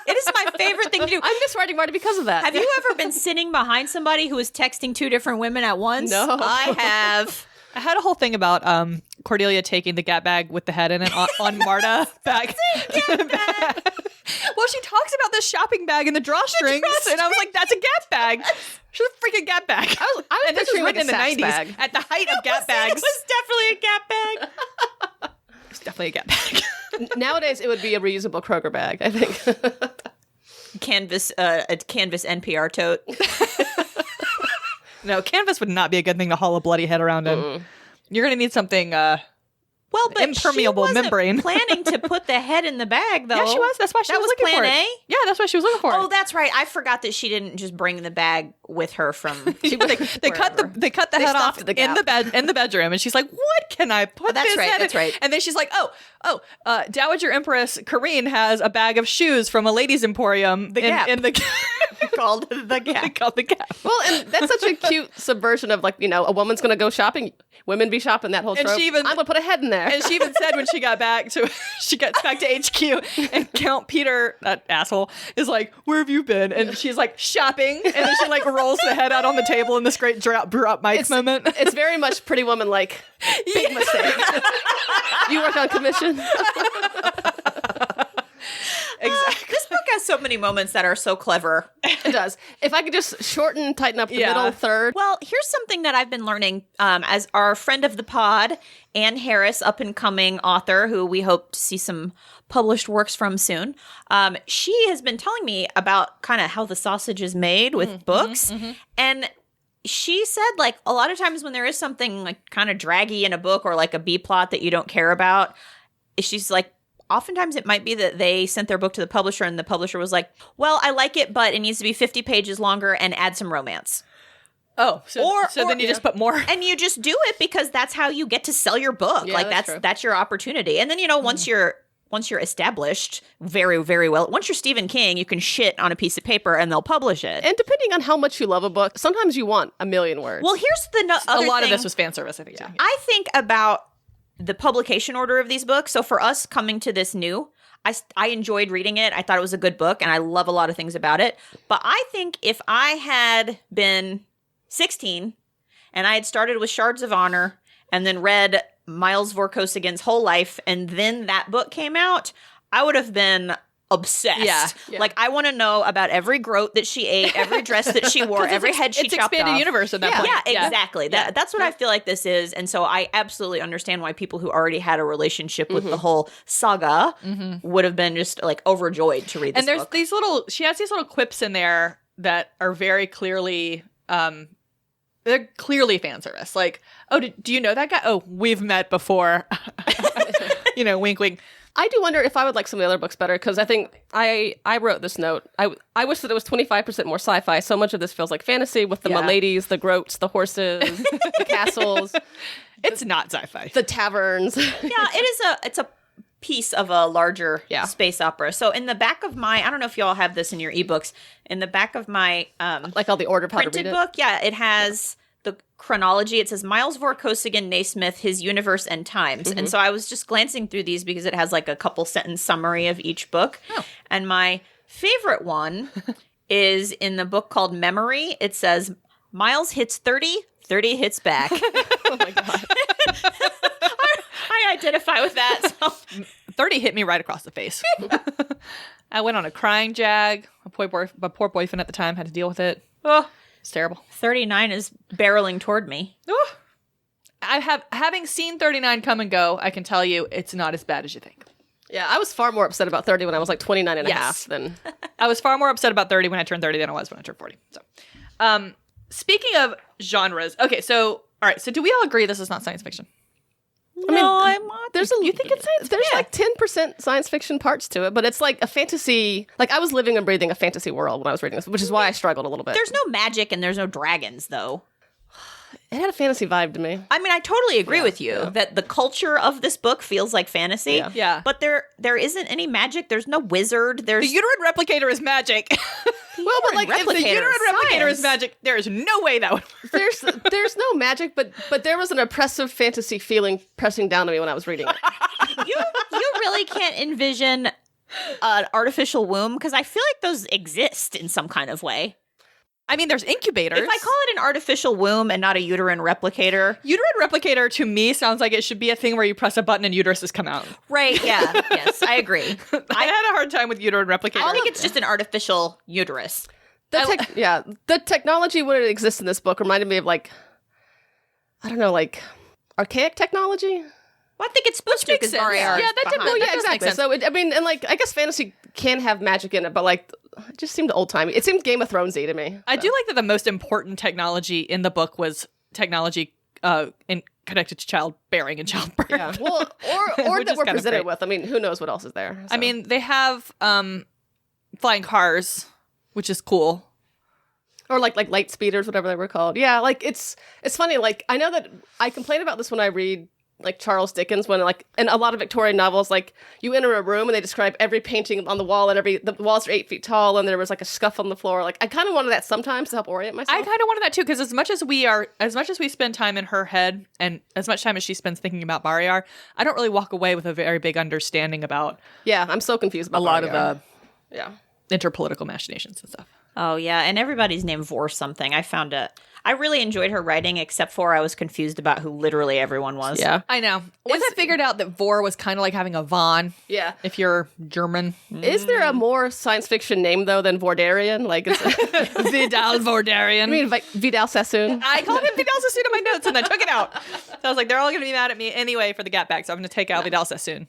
It is my favorite thing to do. I'm just writing Marta because of that. Have you ever been sitting behind somebody who is texting two different women at once? No. I have. I had a whole thing about Cordelia taking the Gap bag with the head in it on Marta back. Well, she talks about this shopping bag and the drawstrings, and I was like, "That's a Gap bag. She's a freaking Gap bag." I was and this was picturing like written a in the Saks 90s bag. at the height of Gap bags. It was definitely a Gap bag. It's definitely a Gap bag. Nowadays, it would be a reusable Kroger bag, I think. A canvas NPR tote. No, canvas would not be a good thing to haul a bloody head around in. You're gonna need something. Well, but Impermeable she wasn't membrane. planning to put the head in the bag, though. Yeah, she was. That's why she That was was looking for plan it. A? Yeah, that's why she was looking for it. Oh, that's right. I forgot that she didn't just bring the bag with her from. They cut the head off stopped at the in Gap. the bedroom, and she's like, "What can I put that's this right, head that's in?" right. And then she's like, Dowager Empress Karine has a bag of shoes from a ladies' emporium Gap. in the called the Gap. called the Gap. Well, and that's such a cute subversion of, like, a woman's going to go shopping. Women be shopping, that whole And trope. she even- I'm going to put a head in there. And she even said when she got back to HQ, and Count Peter, that asshole, is like, "Where have you been?" And she's like, "Shopping." And then she like rolls the head out on the table in this great drop mic moment. It's very much Pretty Woman like. Big mistake. You work on commission. Exactly. This book has so many moments that are so clever. It does. If I could just shorten, tighten up the Yeah. middle third. Well, here's something that I've been learning as our friend of the pod, Anne Harris, up-and-coming author who we hope to see some published works from soon. She has been telling me about kind of how the sausage is made with books. And she said, like, a lot of times when there is something like kind of draggy in a book or like a B plot that you don't care about, she's like, oftentimes it might be that they sent their book to the publisher and the publisher was like, well, I like it, but it needs to be 50 pages longer and add some romance. Oh, so then you just put more. And you just do it because that's how you get to sell your book. Yeah, like that's true. that's your opportunity. And then, once you're established very, very well, once you're Stephen King, you can shit on a piece of paper and they'll publish it. And depending on how much you love a book, sometimes you want a million words. Well, here's the other A lot of thing. this was fan service, I think. Yeah. I think about the publication order of these books. So for us coming to this new, I enjoyed reading it. I thought it was a good book, and I love a lot of things about it. But I think if I had been 16 and I had started with Shards of Honor and then read Miles Vorkosig's whole life, and then that book came out, I would have been obsessed. Yeah. Like, I want to know about every groat that she ate, every dress that she wore, every head she It's chopped expanded off. universe at that point. Yeah, exactly. That's what I feel like this is. And so I absolutely understand why people who already had a relationship with the whole saga would have been just like overjoyed to read this And there's book. these she has these little quips in there that are very clearly, they're clearly fan service. Like, oh, do you know that guy? Oh, we've met before. Wink, wink. I do wonder if I would like some of the other books better, because I think I wrote this note. I wish that it was 25% more sci-fi. So much of this feels like fantasy with the miladies, the groats, the horses, the castles, It's not sci-fi. the taverns. It's a piece of a larger space opera. So in the back of my, I don't know if you all have this in your ebooks, in the back of my Like all the order of how to printed read it. book, it has the chronology. It says Miles Vorkosigan, Naismith, His Universe and Times. And so I was just glancing through these because it has like a couple sentence summary of each book. Oh. And my favorite one is in the book called Memory. It says Miles hits 30, 30 hits back. Oh my God. I identify with that. So. 30 hit me right across the face. I went on a crying jag. My poor boyfriend at the time had to deal with it. Oh, it's terrible. 39 is barreling toward me. Oh. Having seen 39 come and go, I can tell you it's not as bad as you think. Yeah, I was far more upset about 30 when I was like 29 and a Yes. half than... I was far more upset about 30 when I turned 30 than I was when I turned 40. So, speaking of genres, okay, so, all right, so do we all agree this is not science fiction? I'm not. You think it's science? There's like 10% science fiction parts to it, but it's like a fantasy. Like I was living and breathing a fantasy world when I was reading this, which is why I struggled a little bit. There's no magic and there's no dragons, though. It had a fantasy vibe to me. I mean, I totally agree with you that the culture of this book feels like fantasy. Yeah. But there isn't any magic. There's no wizard. There's The uterine replicator is magic. Well, but like if the Uterine replicator is magic. There is no way that would work. there's no magic, but there was an oppressive fantasy feeling pressing down to me when I was reading it. you really can't envision an artificial womb because I feel like those exist in some kind of way. I mean, there's incubators. If I call it an artificial womb and not a uterine replicator. Uterine replicator to me sounds like it should be a thing where you press a button and uteruses come out. Right, yeah. Yes, I agree. I had a hard time with uterine replicator. I think it's just an artificial uterus. The technology when it exists in this book reminded me of like, I don't know, like archaic technology. Well, I think it's supposed to makes because sense. Barrayar. Yeah, that did- well, Yeah, does make exactly. sense. So and like I guess fantasy can have magic in it, but like it just seemed old timey. It seemed Game of Thronesy to me. I do like that the most important technology in the book was technology connected to childbearing and childbirth. Yeah. Well, or Which that is we're kind of presented great. with. I mean, who knows what else is there? I so. mean, they have flying cars, which is cool. Or like light speeders, whatever they were called. Yeah, like it's funny. Like I know that I complain about this when I read like Charles Dickens, when like in a lot of Victorian novels, like you enter a room and they describe every painting on the wall and the walls are 8 feet tall and there was like a scuff on the floor. Like I kind of wanted that sometimes to help orient myself. I kind of wanted that too, because as much as we spend time in her head and as much time as she spends thinking about Barrayar, I don't really walk away with a very big understanding about Yeah, I'm so confused about a lot Barrayar. of the interpolitical machinations and stuff. Oh, yeah. And everybody's named Vor something. I really enjoyed her writing, except for I was confused about who literally everyone was. Yeah. I know. Once I figured out that Vor was kind of like having a Von, Yeah. if you're German. Is there a more science fiction name though than Vordarian? Like it's Vidal Vordarian. I mean like Vidal Sassoon. I called him Vidal Sassoon in my notes and I took it out. So I was like, they're all going to be mad at me anyway for the gap back, so I'm going to take out Vidal Sassoon.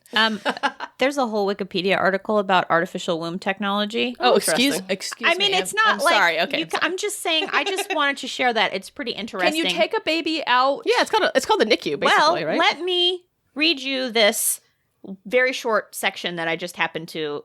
There's a whole Wikipedia article about artificial womb technology. Oh, interesting. excuse I mean, me. it's not I'm like. sorry. Okay. I'm just saying, I just wanted to share that. It's pretty interesting. Can you take a baby out? Yeah, it's called the NICU, basically, right? Let me read you this very short section that I just happened to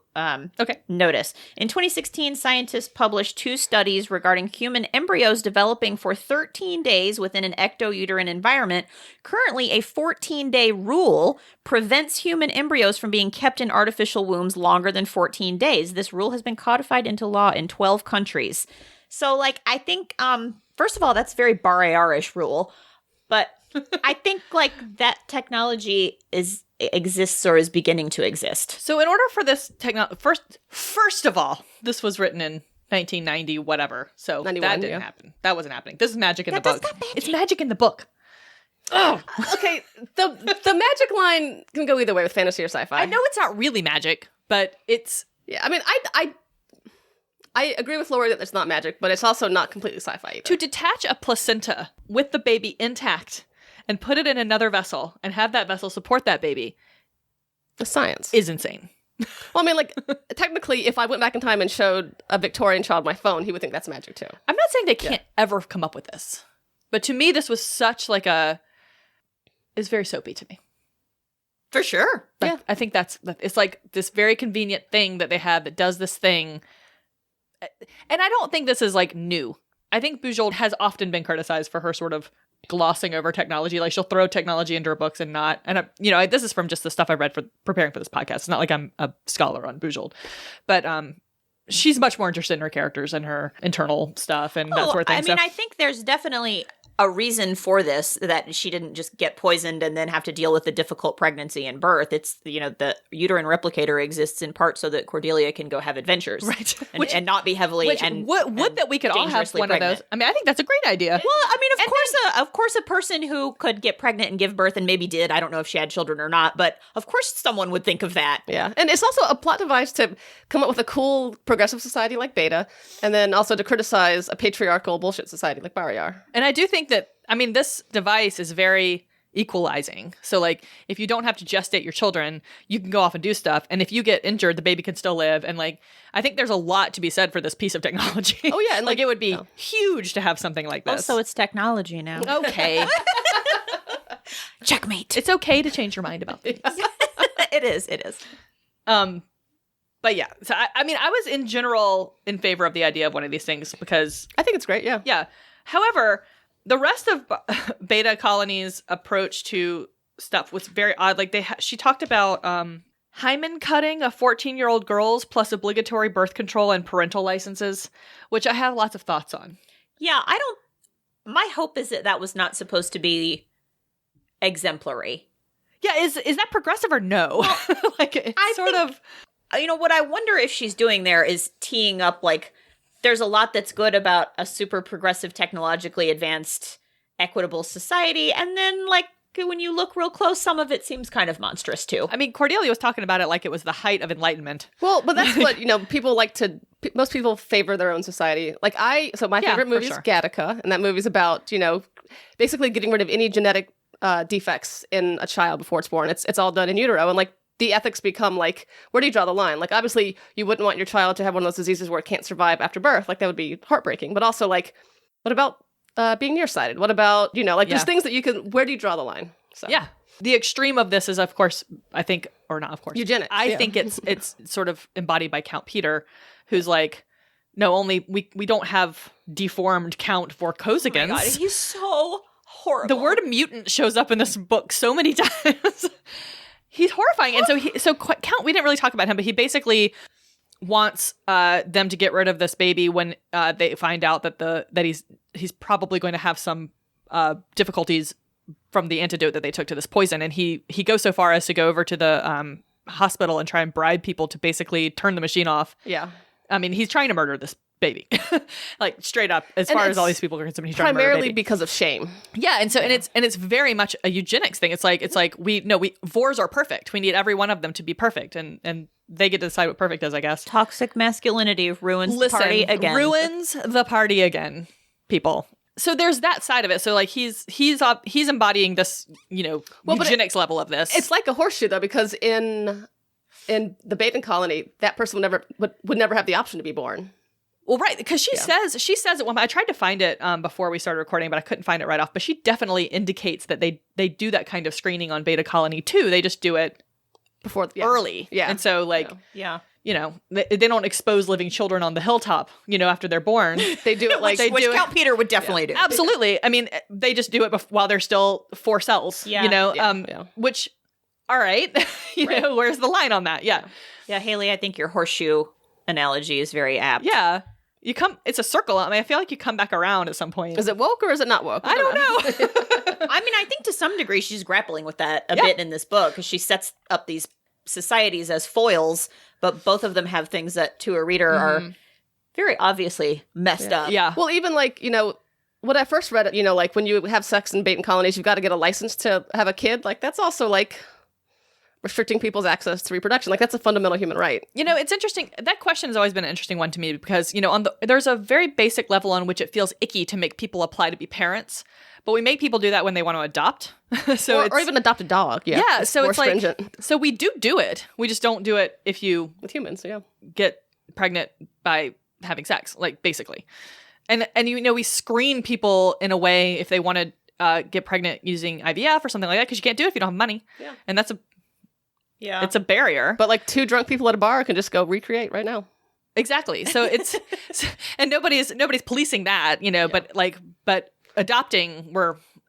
notice. In 2016, scientists published 2 studies regarding human embryos developing for 13 days within an ectouterine environment. Currently, a 14-day rule prevents human embryos from being kept in artificial wombs longer than 14 days. This rule has been codified into law in 12 countries. So, like, I think, first of all, that's very Barrayar-ish rule. But I think, like, that technology exists or is beginning to exist. So in order for this technology, first of all, this was written in 1990, whatever. So 91, that didn't happen. That wasn't happening. This is magic in the That's book. not magic. It's magic in the book. Oh, Okay, the magic line can go either way with fantasy or sci-fi. I know it's not really magic, but it's Yeah, I mean, I agree with Lori that it's not magic, but it's also not completely sci-fi either. to detach a placenta with the baby intact and put it in another vessel and have that vessel support that baby The science. is insane. Well, I mean, like, technically, if I went back in time and showed a Victorian child my phone, he would think that's magic too. I'm not saying they can't ever come up with this, but to me, this was such like it's very soapy to me. For sure. Like, I think it's like this very convenient thing that they have that does this thing. And I don't think this is like new. I think Bujold has often been criticized for her sort of glossing over technology. Like she'll throw technology into her books and not. And this is from just the stuff I read for preparing for this podcast. It's not like I'm a scholar on Bujold, but she's much more interested in her characters and her internal stuff and that sort of thing. I mean, I think there's definitely a reason for this, that she didn't just get poisoned and then have to deal with the difficult pregnancy and birth. It's, the uterine replicator exists in part so that Cordelia can go have adventures. Right. And not be heavily Would that we could all have dangerously one pregnant. of those? I mean, I think that's a great idea. Well, I mean, of course, a person who could get pregnant and give birth and maybe did, I don't know if she had children or not, but of course someone would think of that. Yeah, and it's also a plot device to come up with a cool progressive society like Beta, and then also to criticize a patriarchal bullshit society like Barrayar. And I do think that, I mean, this device is very equalizing. So, like, if you don't have to gestate your children, you can go off and do stuff. And if you get injured, the baby can still live. And, like, I think there's a lot to be said for this piece of technology. Oh, yeah, and, like, it would be huge to have something like this. Also, it's technology now. Okay. Checkmate. It's okay to change your mind about things. It is. But yeah, so I mean, I was in general in favor of the idea of one of these things because I think it's great. Yeah. yeah. However, the rest of Beta Colony's approach to stuff was very odd. Like she talked about hymen cutting of 14-year-old girls plus obligatory birth control and parental licenses, which I have lots of thoughts on. Yeah, my hope is that was not supposed to be exemplary. Yeah, is that progressive or no? Like it's sort of. What I wonder if she's doing there is teeing up, like, there's a lot that's good about a super progressive, technologically advanced, equitable society. And then, like, when you look real close, some of it seems kind of monstrous, too. I mean, Cordelia was talking about it like it was the height of enlightenment. Well, but that's what, people like to, most people favor their own society. Like so my favorite movie is Gattaca, and that movie's about, basically getting rid of any genetic defects in a child before it's born. It's all done in utero, and, like, the ethics become like, where do you draw the line? Like, obviously, you wouldn't want your child to have one of those diseases where it can't survive after birth. Like, that would be heartbreaking. But also, like, what about being nearsighted? What about, there's things that you can, where do you draw the line? So. Yeah. The extreme of this is, of course, I think, or not, of course. Eugenics. I think it's sort of embodied by Count Peter, who's like, no, only we don't have deformed Count Vorkozigans. Oh my God, he's so horrible. The word mutant shows up in this book so many times. He's horrifying. And so Count, we didn't really talk about him, but he basically wants them to get rid of this baby when they find out that he's probably going to have some difficulties from the antidote that they took to this poison. And he goes so far as to go over to the hospital and try and bribe people to basically turn the machine off. Yeah. I mean, he's trying to murder this baby. Like, straight up, as far as all these people are concerned, he's trying to murder a primarily baby. because of shame. Yeah, and so and it's very much a eugenics thing. It's like we Vors are perfect. We need every one of them to be perfect, and they get to decide what perfect is, I guess. Toxic masculinity ruins the party again. Ruins the party again, people. So there's that side of it. So like he's embodying this, eugenics level of this. It's like a horseshoe though, because in the Beta colony, that person would never have the option to be born. Well, right, because she says at one point, I tried to find it before we started recording, but I couldn't find it right off. But she definitely indicates that they do that kind of screening on Beta Colony too. They just do it before early, and so they don't expose living children on the hilltop, after they're born. They do it like which Count Peter would definitely do. Absolutely. I mean, they just do it while they're still 4 cells. Which, all right, where's the line on that? Yeah, Haley, I think your horseshoe analogy is very apt. Yeah. It's a circle. I mean, I feel like you come back around at some point. Is it woke or is it not woke? I don't know. I mean, I think to some degree she's grappling with that a bit in this book, because she sets up these societies as foils, but both of them have things that to a reader are very obviously messed up. Yeah. Well, even like, when I first read it, like when you have sex in Beta colonies, you've got to get a license to have a kid. Like, that's also like restricting people's access to reproduction. Like, that's a fundamental human right. It's interesting. That question has always been an interesting one to me because, there's a very basic level on which it feels icky to make people apply to be parents, but we make people do that when they want to adopt. or even adopt a dog. Yeah. So it's stringent. Like, so we do it. We just don't do it if you with humans. Yeah. Get pregnant by having sex, like, basically. And we screen people in a way if they want to get pregnant using IVF or something like that, because you can't do it if you don't have money. Yeah. And that's it's a barrier. But like 2 drunk people at a bar can just go recreate right now. Exactly. So it's and nobody's policing that, but adopting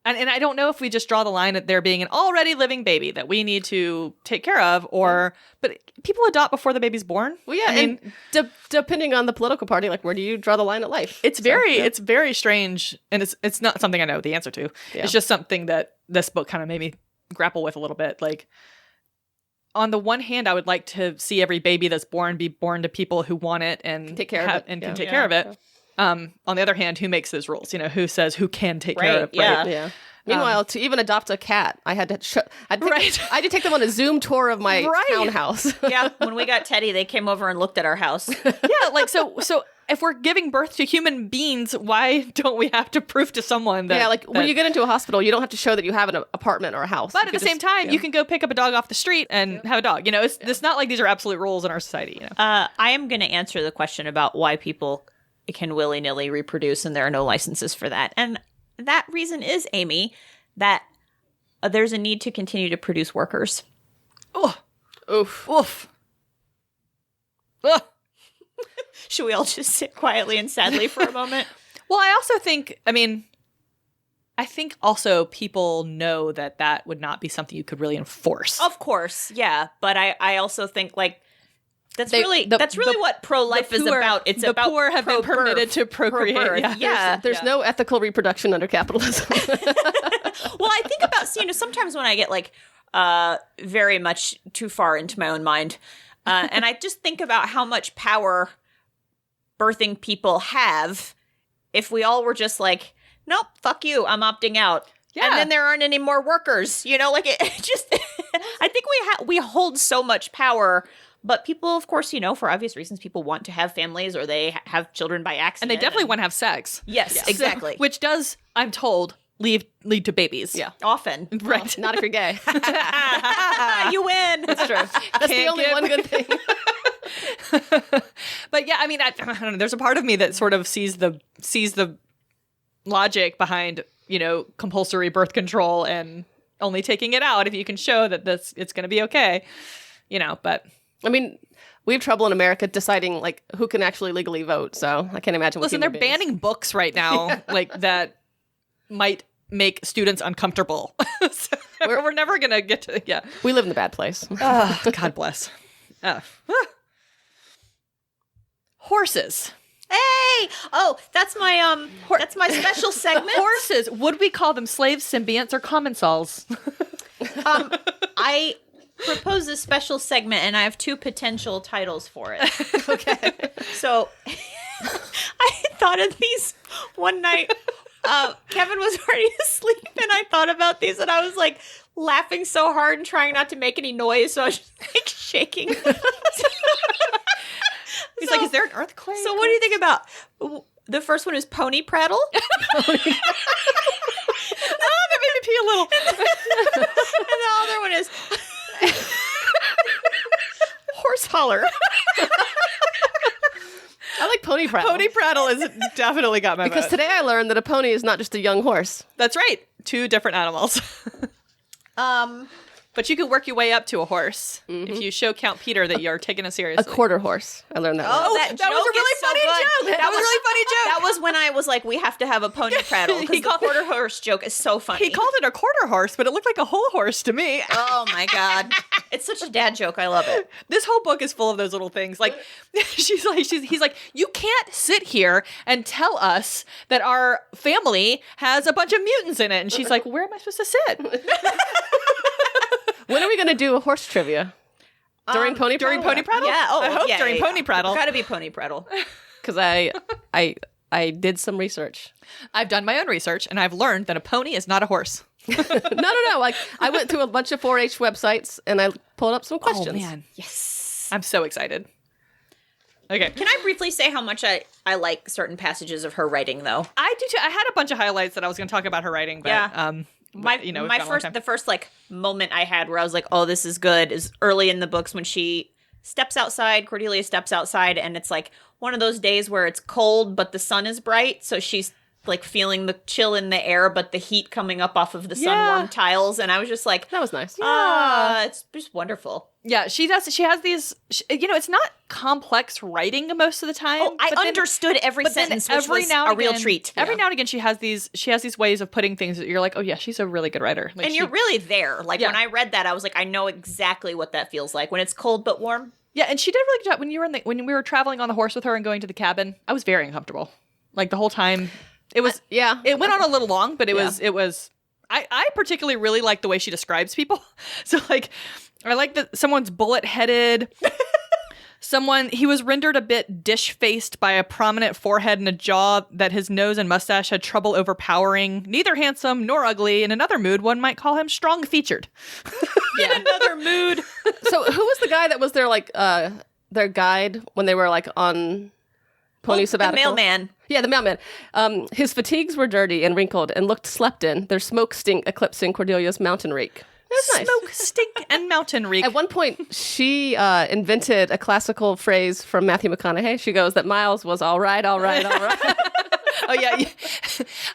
and I don't know if we just draw the line at there being an already living baby that we need to take care of, but people adopt before the baby's born. Well, yeah, I mean, depending on the political party, like, where do you draw the line at life? It's very strange, and it's not something I know the answer to. Yeah. It's just something that this book kind of made me grapple with a little bit. Like, on the one hand, I would like to see every baby that's born be born to people who want it and take care of it and can take care of it. On the other hand, who makes those rules? Who says who can take care of it? Yeah. Right? Yeah. Meanwhile, to even adopt a cat, I had to I had to take them on a Zoom tour of my townhouse. Yeah, when we got Teddy, they came over and looked at our house. Yeah, like so if we're giving birth to human beings, why don't we have to prove to someone that when you get into a hospital, you don't have to show that you have an apartment or a house. But at the same time, you can go pick up a dog off the street and have a dog. It's not like these are absolute rules in our society. I am going to answer the question about why people can willy-nilly reproduce and there are no licenses for that. And that reason is, Amy, that there's a need to continue to produce workers. Oh, Oof. oof. Ugh. Should we all just sit quietly and sadly for a moment? Well, I also think, I think also people know that that would not be something you could really enforce. Of course, yeah. But I also think, like, that's really the- what pro-life is poor- about. It's the about poor have been pro-birth. permitted to procreate. Pro-birth. Yeah. There's no ethical reproduction under capitalism. Well, I think about, sometimes when I get, like, very much too far into my own mind, and I just think about how much power birthing people have if we all were just like, nope, fuck you, I'm opting out. Yeah. And then there aren't any more workers, like it just, I think we hold so much power, but people, of course, for obvious reasons, people want to have families or they have children by And accident. they definitely want to have sex. Yes, exactly. Which does, I'm told, lead to babies. Yeah. Often. Right. Not if you're gay. You win. That's true. That's the Can't only give- one good thing. But yeah, I don't know. There's a part of me that sort of sees the logic behind, compulsory birth control and only taking it out if you can show that it's going to be okay, but I mean, we have trouble in America deciding like who can actually legally vote. So I can't imagine. listen, they're banning books right now, like that might make students uncomfortable. So we're never going to get to, yeah. We live in the bad place. Oh, God bless. Horses. Hey! Oh, that's my special segment. Horses. Would we call them slaves, symbionts, or commensals? I propose a special segment, and I have two potential titles for it. Okay. So, I thought of these one night. Kevin was already asleep, and I thought about these, and I was like laughing so hard and trying not to make any noise, so I was just like shaking. He's like, is there an earthquake? So, what do you think about the first one? Is pony prattle? That made me pee a little. And the other one is horse holler. I like pony prattle. Pony prattle has definitely got my Because vote. today I learned that a pony is not just a young horse. That's right. Two different animals. But you can work your way up to a horse if you show Count Peter that you're taking it A seriously. quarter horse. I learned that. Oh, that was a really funny joke. That was a really funny joke. That was when I was like, we have to have a pony prattle because the quarter horse joke is so funny. He called it a quarter horse, but it looked like a whole horse to me. Oh my god, it's such a dad joke. I love it. This whole book is full of those little things. Like, he's like, you can't sit here and tell us that our family has a bunch of mutants in it. And she's like, where am I supposed to sit? When are we going to do a horse trivia? During pony During prattle? Pony Prattle? Yeah. Oh, I hope yeah, during yeah, Pony Prattle. Got to be pony prattle. Because I did some research. I've done my own research, and I've learned that a pony is not a horse. No. Like I went to a bunch of 4-H websites and I pulled up some questions. Oh, man. Yes. I'm so excited. Okay. Can I briefly say how much I like certain passages of her writing, though? I do too. I had a bunch of highlights that I was going to talk about her writing, but Yeah. we've got a long time. The first like moment I had where I was like, oh, this is good, is early in the books when she steps outside. Cordelia steps outside, and it's like one of those days where it's cold, but the sun is bright. So she's like feeling the chill in the air, but the heat coming up off of the sun-warmed tiles. And I was just like, That was nice. it's just wonderful. Yeah, she does. She has these, it's not complex writing most of the time. Oh, I but then- understood every but then sentence, which every was now and a real again- treat. Every now and again, she has these ways of putting things that you're like, oh yeah, she's a really good writer. Like, And you're really there. Like, Yeah. when I read that, I was like, I know exactly what that feels like when it's cold but warm. yeah, and she did a really good job when you were when we were traveling on the horse with her and going to the cabin. I was very uncomfortable, like the whole time. It was Yeah. It went on a little long, but it was. I particularly really like the way she describes people. So like, I like that someone's bullet headed. He was rendered a bit dish-faced by a prominent forehead and a jaw that his nose and mustache had trouble overpowering. Neither handsome nor ugly. In another mood, one might call him strong-featured. In another mood. So who was the guy that was their like their guide when they were like on pony sabbatical? The mailman. Yeah, the mailman. His fatigues were dirty and wrinkled and looked slept in, their smoke stink eclipsing Cordelia's mountain reek. That's nice. Smoke, stink, and mountain reek. At one point, she invented a classical phrase from Matthew McConaughey. She goes that Miles was all right, all right, all right. Oh yeah,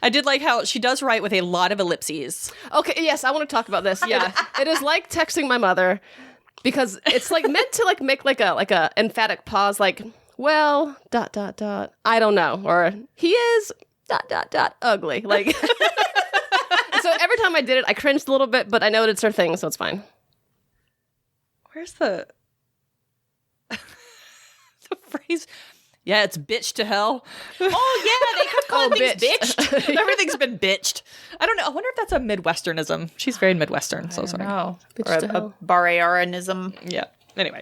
I did like how she does write with a lot of ellipses. Okay, yes, I want to talk about this. Yeah, it is like texting my mother because it's like meant to like make like a emphatic pause, like, well, ... I don't know, or he is ... ugly. Like, so every time I did it, I cringed a little bit, but I know it's her thing, so it's fine. Where's the the phrase? Yeah, it's bitch to hell. Oh yeah, they kept calling things bitched. Everything's been bitched. I don't know. I wonder if that's a Midwesternism. She's very Midwestern, so sorry. Oh, Or a Barrayarism. Yeah. Anyway.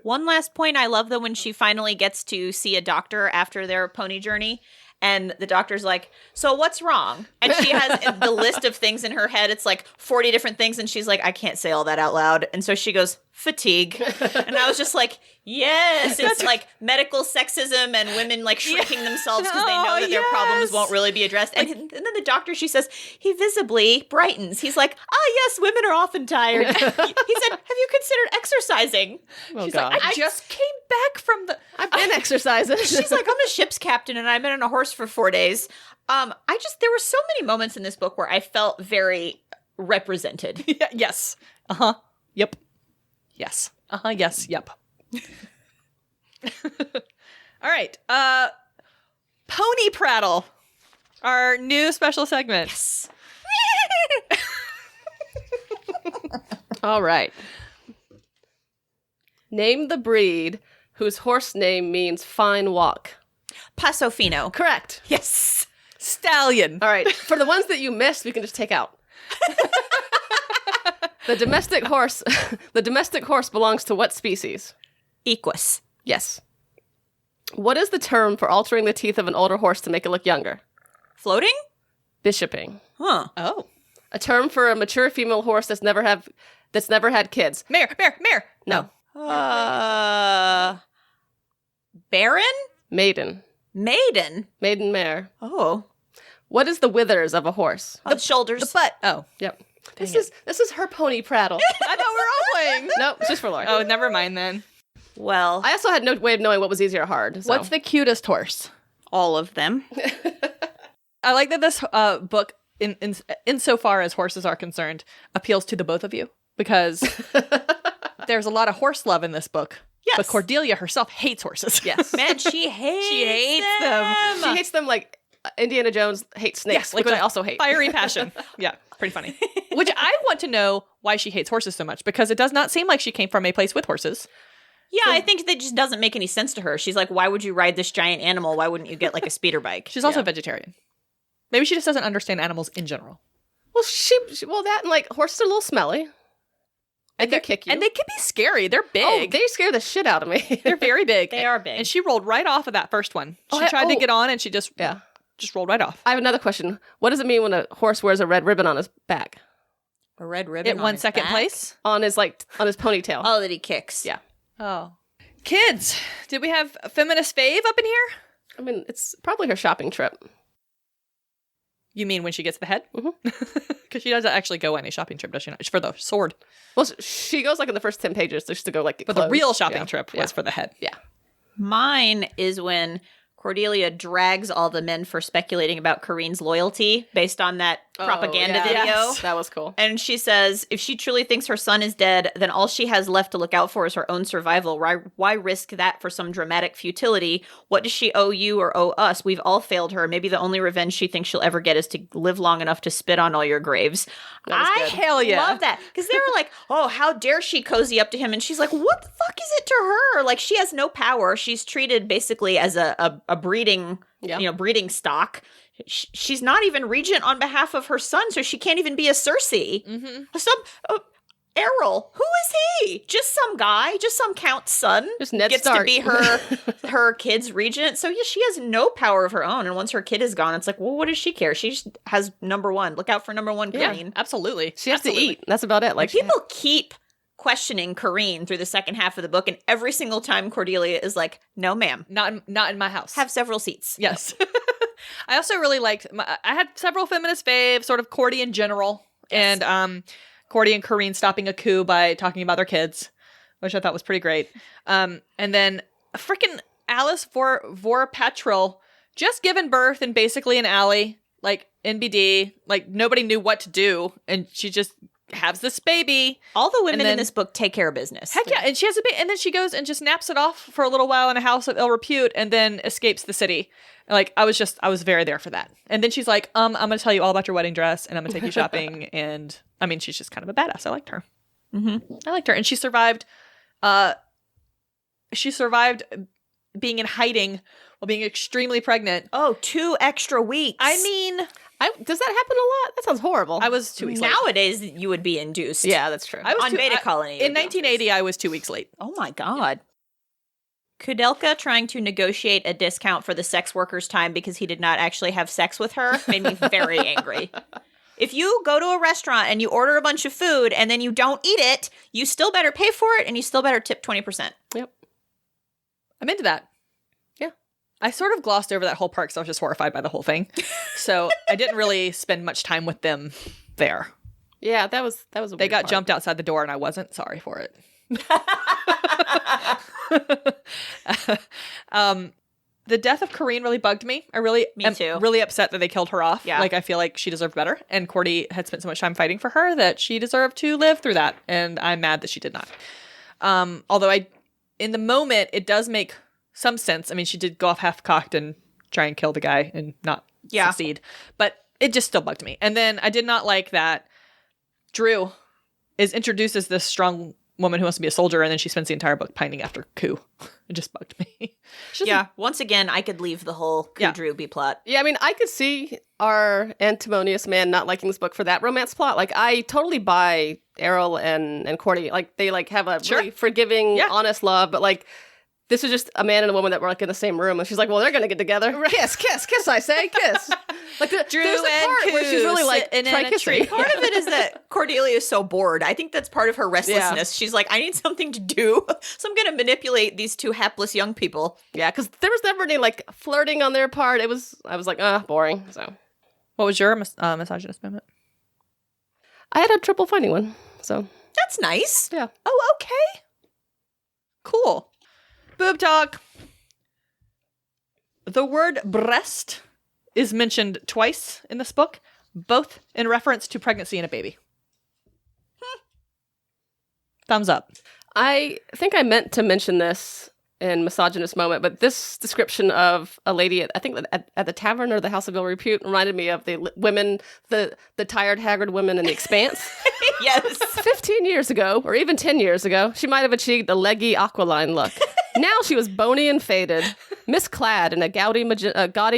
One last point. I love that when she finally gets to see a doctor after their pony journey, and the doctor's like, so what's wrong? And she has the list of things in her head. It's like 40 different things. And she's like, I can't say all that out loud. And so she goes, fatigue. And I was just like, yes, it's like medical sexism and women like shrinking themselves because they know that their problems won't really be addressed. And then the doctor, she says, he visibly brightens. He's like, yes, women are often tired. He said, have you considered exercising? She's God. like, I just came back from the... I've been exercising. She's like, I'm a ship's captain and I've been on a horse for 4 days. There were so many moments in this book where I felt very represented. Yeah, yes. Uh-huh. Yep. Yes. Uh-huh. Yes. Yep. All right. Pony Prattle. Our new special segment. Yes. All right. Name the breed whose horse name means fine walk. Paso Fino. Correct. Yes. Stallion. All right. For the ones that you missed, we can just take out. The domestic horse belongs to what species? Equus. Yes. What is the term for altering the teeth of an older horse to make it look younger? Floating? Bishoping. Huh. Oh. A term for a mature female horse that's never had kids. Mare. No. Baron? Maiden. Maiden. Maiden mare. Oh. What is the withers of a horse? The shoulders. The butt. Oh. Yep. This is her pony prattle. I thought we were all playing. Nope, it's just for Laura. Oh, never mind then. Well, I also had no way of knowing what was easy or hard. So. What's the cutest horse? all of them. I like that this book, insofar as horses are concerned, appeals to the both of you, because there's a lot of horse love in this book. Yes. But Cordelia herself hates horses. Yes. Man, she hates them. She hates them like Indiana Jones hates snakes, Yes, like which I with also hate. Fiery passion. Yeah, pretty funny. Which I want to know why she hates horses so much, because it does not seem like she came from a place with horses. Yeah, I think that just doesn't make any sense to her. She's like, why would you ride this giant animal? Why wouldn't you get like a speeder bike? She's also vegetarian. Maybe she just doesn't understand animals in general. Well, well, that and like horses are a little smelly. And they kick you. And they can be scary. They're big. Oh, they scare the shit out of me. They're very big. They are big. And she rolled right off of that first one. She tried to get on and she just rolled right off. I have another question. What does it mean when a horse wears a red ribbon on his back? A red ribbon It won second place? On his ponytail. Oh, that he kicks. Yeah. Oh. Kids, did we have a feminist fave up in here? I mean, it's probably her shopping trip. You mean when she gets the head? Because she doesn't actually go on a shopping trip, does she not? It's for the sword. Well, she goes like in the first 10 pages just to go like get But the clothes. real shopping trip was for the head. Yeah. Mine is when Cordelia drags all the men for speculating about Kareen's loyalty based on that propaganda video. Yes. That was cool. And she says, if she truly thinks her son is dead, then all she has left to look out for is her own survival. Why risk that for some dramatic futility? What does she owe you or owe us? We've all failed her. Maybe the only revenge she thinks she'll ever get is to live long enough to spit on all your graves. Hell yeah. Love that. Because they were like, oh, how dare she cozy up to him? And she's like, what the fuck is it to her? Like, she has no power. She's treated basically as a breeding, breeding stock. She's not even regent on behalf of her son, so she can't even be a Cersei. Errol, who is he? Just some guy, just some count's son. Just Ned gets Stark. to be her kid's regent. So yeah, she has no power of her own. And once her kid is gone, it's like, well, what does she care? She just has number one. Look out for number one, Kareen. Yeah, absolutely. She has to eat. That's about it. Like People keep questioning Kareen through the second half of the book, and every single time Cordelia is like, no ma'am, Not in my house. have several seats. Yes. I also really liked, I had several feminist faves, sort of Cordy in general, and Cordy and Kareen stopping a coup by talking about their kids, which I thought was pretty great. And then freaking Alice Vorpatrol just given birth in basically an alley like NBD, like nobody knew what to do, and she just has this baby. All the women And then- in this book take care of business. Heck yeah, and she has a baby, and then she goes and just naps it off for a little while in a house of ill repute, and then escapes the city. Like I was very there for that. And then she's like, I'm gonna tell you all about your wedding dress, and I'm gonna take you shopping. And I mean, she's just kind of a badass. I liked her. I liked her, and she survived. She survived being in hiding while being extremely pregnant. Oh, 2 extra weeks. I mean, Does that happen a lot? That sounds horrible. I was 2 weeks late. Nowadays, you would be induced. Yeah, that's true. I was on Beta Colony. In 1980, I was 2 weeks late. Oh my God. Kudelka trying to negotiate a discount for the sex worker's time because he did not actually have sex with her made me very angry. If you go to a restaurant and you order a bunch of food and then you don't eat it, you still better pay for it and you still better tip 20%. Yep. I'm into that. Yeah. I sort of glossed over that whole part because I was just horrified by the whole thing. So I didn't really spend much time with them there. Yeah, that was a They weird got part. jumped outside the door and I wasn't sorry for it. The death of Corrine really bugged me. I really am too. really upset that they killed her off. Yeah. Like I feel like she deserved better. And Cordy had spent so much time fighting for her that she deserved to live through that. And I'm mad that she did not. Although in the moment, it does make some sense. I mean, she did go off half-cocked and try and kill the guy and not succeed. But it just still bugged me. And then I did not like that Drew is introduced as this strong woman who wants to be a soldier, and then she spends the entire book pining after Ku. It just bugged me. Yeah. Once again, I could leave the whole Kudru B plot. Yeah, I mean, I could see our antimonious man not liking this book for that romance plot. Like, I totally buy Errol and Cordy. Like, they like have a really forgiving, honest love, but like, this is just a man and a woman that were like in the same room, and she's like, "Well, they're gonna get together. Kiss, kiss, kiss! I say, kiss." Like Drew there's a and part where she's really like sitting try in a tree. kissing. Part of it is that Cordelia is so bored. I think that's part of her restlessness. She's like, I need something to do, so I'm going to manipulate these 2 hapless young people. Yeah, because there was never any like flirting on their part. I was like, boring. So What was your misogynist moment? I had a trouble finding one. So That's nice. yeah. Oh, okay. Cool. Boob talk. The word breast is mentioned twice in this book, both in reference to pregnancy and a baby. Thumbs up. I think I meant to mention this in misogynist moment, but this description of a lady at the tavern or the House of Ill Repute reminded me of the women, the tired, haggard women in The Expanse. Yes. 15 years ago, or even 10 years ago, she might have achieved a leggy Aqualine look. Now she was bony and faded, misclad in a gaudy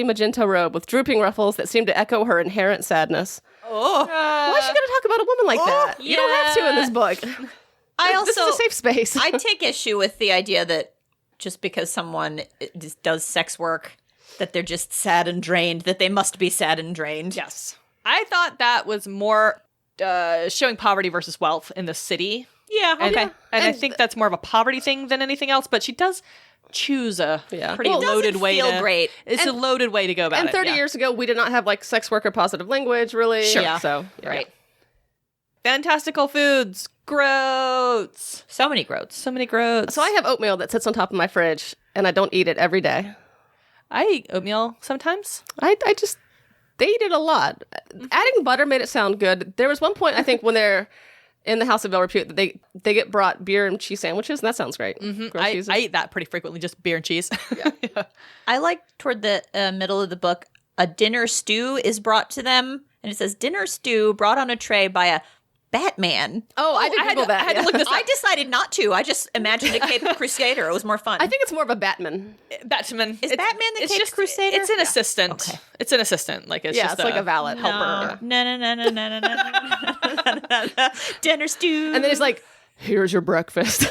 magenta robe with drooping ruffles that seemed to echo her inherent sadness. Oh. Why is she going to talk about a woman like that? You don't have to in this book. This is a safe space. I take issue with the idea that just because someone does sex work, that they're just sad and drained, that they must be sad and drained. Yes. I thought that was more showing poverty versus wealth in the city. Yeah, okay. And I think that's more of a poverty thing than anything else, but she does choose a pretty loaded way feel to great. It's a loaded way to go about and it. 30 years ago, we did not have like sex worker positive language, really. Sure. Yeah. So, Right. Fantastical foods. Groats. So many groats. So many groats. So I have oatmeal that sits on top of my fridge, and I don't eat it every day. I eat oatmeal sometimes. I just, they eat it a lot. Adding butter made it sound good. There was one point, I think, when they're in the House of Ill Repute, that they get brought beer and cheese sandwiches, and that sounds great. Mm-hmm. I eat that pretty frequently, just beer and cheese. Yeah. I like toward the middle of the book, a dinner stew is brought to them, and it says dinner stew brought on a tray by a Batman. Oh, I did Google that. I had to look this up. I decided not to. I just imagined a Cape Crusader. It was more fun. I think it's more of a Batman. Batman. Is Batman the it's Caped just, Crusader? It's an assistant. Okay. It's an assistant. Like it's Yeah, just it's like a valet helper. No. Dinner stew. And then he's like, here's your breakfast.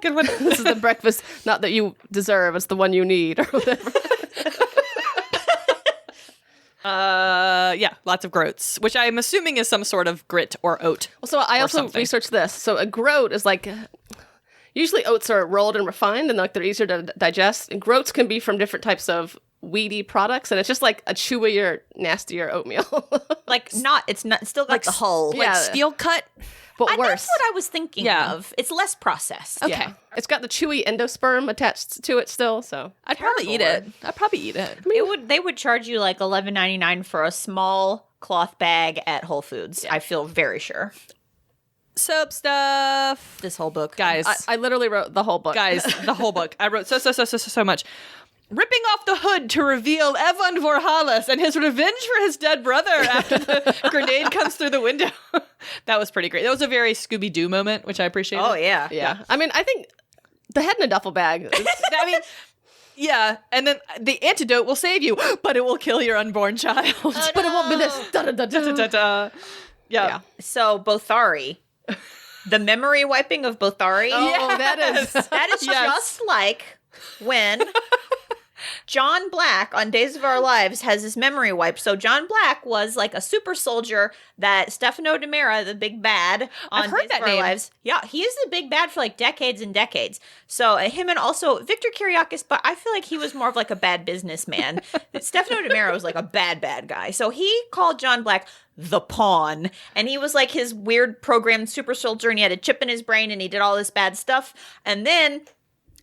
Good one. This is the breakfast, not that you deserve, it's the one you need, or whatever. Yeah, lots of groats, which I'm assuming is some sort of grit or oat. Well, so I also something. researched this. So a groat is like, usually oats are rolled and refined, and like they're easier to digest. And groats can be from different types of weedy products, and it's just like a chewier, nastier oatmeal. It's still got the hull. Like steel cut. but worse. That's what I was thinking Yeah. of. It's less processed. Okay. Yeah. It's got the chewy endosperm attached to it still, so. I'd probably eat it. I'd probably eat it. They would charge you like $11.99 for a small cloth bag at Whole Foods. I feel very sure. Soap stuff. This whole book, Guys. I literally wrote the whole book. Guys, the whole book. I wrote so much. Ripping off the hood to reveal Evan Vorhalis and his revenge for his dead brother after the grenade comes through the window. That was pretty great. That was a very Scooby-Doo moment, which I appreciated. Oh yeah, Yeah. I mean, I think the head in a duffel bag. I mean, yeah. And then the antidote will save you, but it will kill your unborn child. But it won't be this. Da-da-da-da-da-da. Yeah. So Bothari, the memory wiping of Bothari. Oh, that is. That is Yes. just like when John Black on Days of Our Lives has his memory wiped. So John Black was like a super soldier that Stefano DiMera, the big bad on I've heard Days that of Our name. Lives. Yeah, he is the big bad for like decades and decades. So him and also Victor Kiriakis, but I feel like he was more of like a bad businessman. Stefano DiMera was like a bad guy. So he called John Black the Pawn, and he was like his weird programmed super soldier, and he had a chip in his brain, and he did all this bad stuff. And then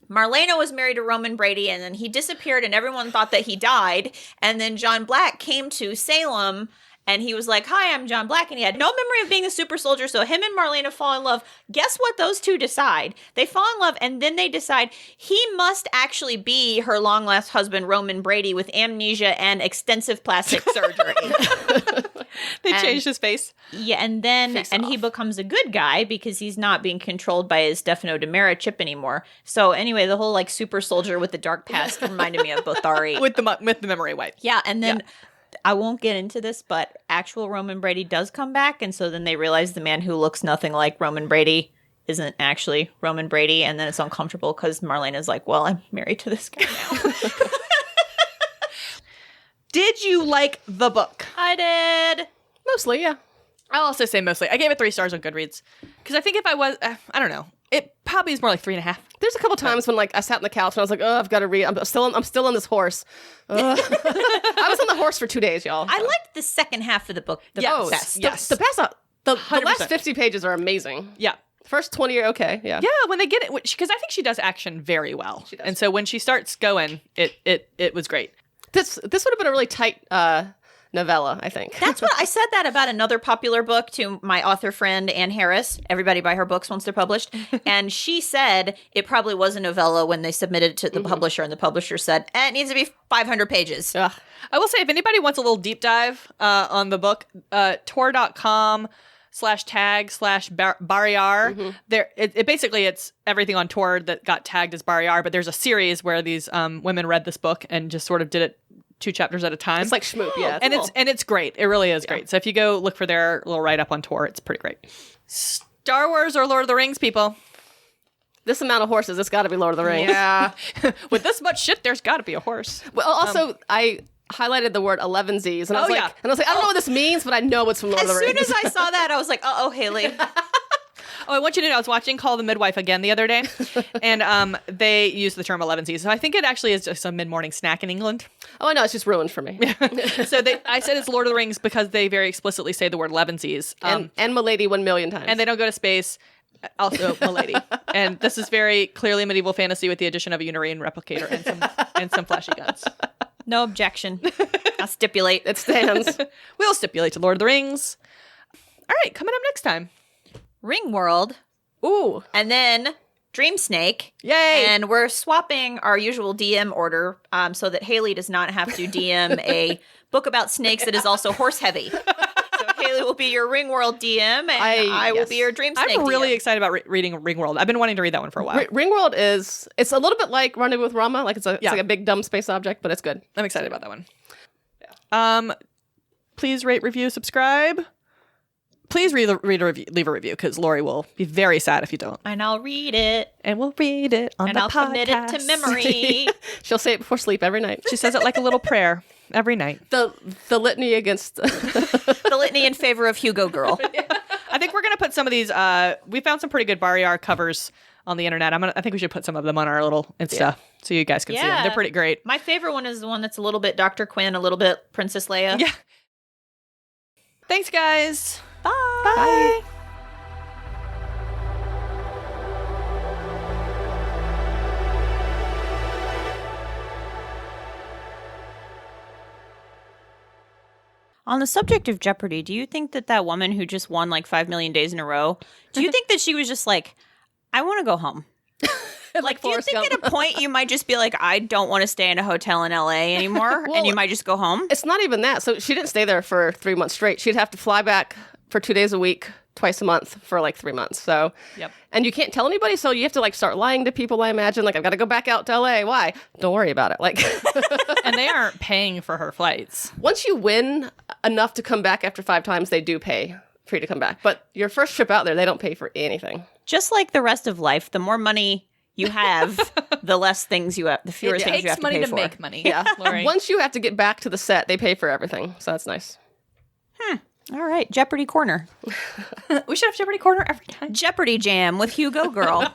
Marlena was married to Roman Brady, and then he disappeared, and everyone thought that he died. And then John Black came to Salem, and he was like, "Hi, I'm John Black," and he had no memory of being a super soldier. So him and Marlena fall in love. Guess what those two decide? They fall in love, and then they decide he must actually be her long-lost husband, Roman Brady, with amnesia and extensive plastic surgery. They changed his face. Yeah, and then Face he off. becomes a good guy because he's not being controlled by his Stefano DiMera chip anymore. So anyway, the whole like super soldier with the dark past reminded me of Bothari. With the memory wipe. Yeah, and then I won't get into this, but actual Roman Brady does come back, and so then they realize the man who looks nothing like Roman Brady isn't actually Roman Brady, and then it's uncomfortable because Marlena's like, "Well, I'm married to this guy now." Did you like the book? I did. Mostly, yeah. I'll also say mostly. I gave it 3 stars on Goodreads. Because I think if I was, I don't know. It probably is more like 3.5. There's a couple times when like I sat on the couch and I was like, oh, I've got to read. I'm still on this horse. I was on the horse for 2 days, y'all. I liked the second half of the book the Yes. best. Yes. The the last 100%. 50 pages are amazing. Yeah. First 20 are okay. Yeah. Yeah, when they get it, because I think she does action very well. She does. And so when she starts going, it was great. This would have been a really tight novella, I think. That's what I said that about another popular book to my author friend Ann Harris. Everybody buy her books once they're published. And she said it probably was a novella when they submitted it to the publisher, and the publisher said, it needs to be 500 pages. Ugh. I will say, if anybody wants a little deep dive on the book, tor.com/tag/Barrayar. There, it basically it's everything on Tor that got tagged as Barrayar, but there's a series where these women read this book and just sort of did it 2 chapters at a time. It's like Schmoop, yeah. and it's great. It really is great. So if you go look for their little write up on Tor, it's pretty great. Star Wars or Lord of the Rings, people? This amount of horses, it's got to be Lord of the Rings. Yeah. With this much shit, there's got to be a horse. Well, also, I highlighted the word 11Zs, and I was Oh, like, yeah. I don't know what this means, but I know it's from Lord As of the soon Rings. as I saw that, I was like, uh-oh, Haley. Oh, I want you to know, I was watching Call the Midwife again the other day, and they used the term 11Zs. So I think it actually is just a mid-morning snack in England. Oh, I know, it's just ruined for me. So I said it's Lord of the Rings because they very explicitly say the word 11Zs. And Milady 1 million times. And they don't go to space. Also, Milady. And this is very clearly medieval fantasy with the addition of a Unarian replicator and some flashy guns. No objection. I'll stipulate. It stands. We'll stipulate to Lord of the Rings. All right, coming up next time. Ring World, Ooh. and then Dream Snake. Yay! And we're swapping our usual DM order so that Haley does not have to DM a book about snakes that is also horse heavy. So Haley will be your Ring World DM, and I will yes. be your Dream Snake I'm really DM. excited about reading Ringworld. I've been wanting to read that one for a while. Ringworld it's a little bit like Rendezvous with Rama, like it's like a big dumb space object, but it's good. I'm excited about that one. Yeah. Please rate, review, subscribe. Please leave a review, because Lori will be very sad if you don't. And I'll read it, And we'll read it on and the I'll podcast. commit it to memory. She'll say it before sleep every night. She says it like a little prayer every night. The litany against The litany in favor of Hugo Girl. I think we're gonna put some of these. We found some pretty good Barrayar covers on the internet. I think we should put some of them on our little Insta so you guys can see them. Yeah. They're pretty great. My favorite one is the one that's a little bit Dr. Quinn, a little bit Princess Leia. Yeah. Thanks, guys. Bye. Bye. On the subject of Jeopardy, do you think that woman who just won like 5 million days in a row, do you think that she was just like, I want to go home? Like, do you think at a point you might just be like, I don't want to stay in a hotel in LA anymore, and you might just go home? It's not even that. So she didn't stay there for 3 months straight. She'd have to fly back for 2 days a week, twice a month for like 3 months. So, and you can't tell anybody. So you have to like start lying to people, I imagine. Like, I've got to go back out to LA. Why? Don't worry about it. Like, And they aren't paying for her flights. once you win enough to come back after 5 times, they do pay for you to come back. But your first trip out there, they don't pay for anything. Just like the rest of life, the more money you have, the less things you have, the fewer things you have to pay for. It takes money to make money. Yeah. Lori. Once you have to get back to the set, they pay for everything. So that's nice. All right, Jeopardy Corner. We should have Jeopardy Corner every time. Jeopardy Jam with Hugo Girl.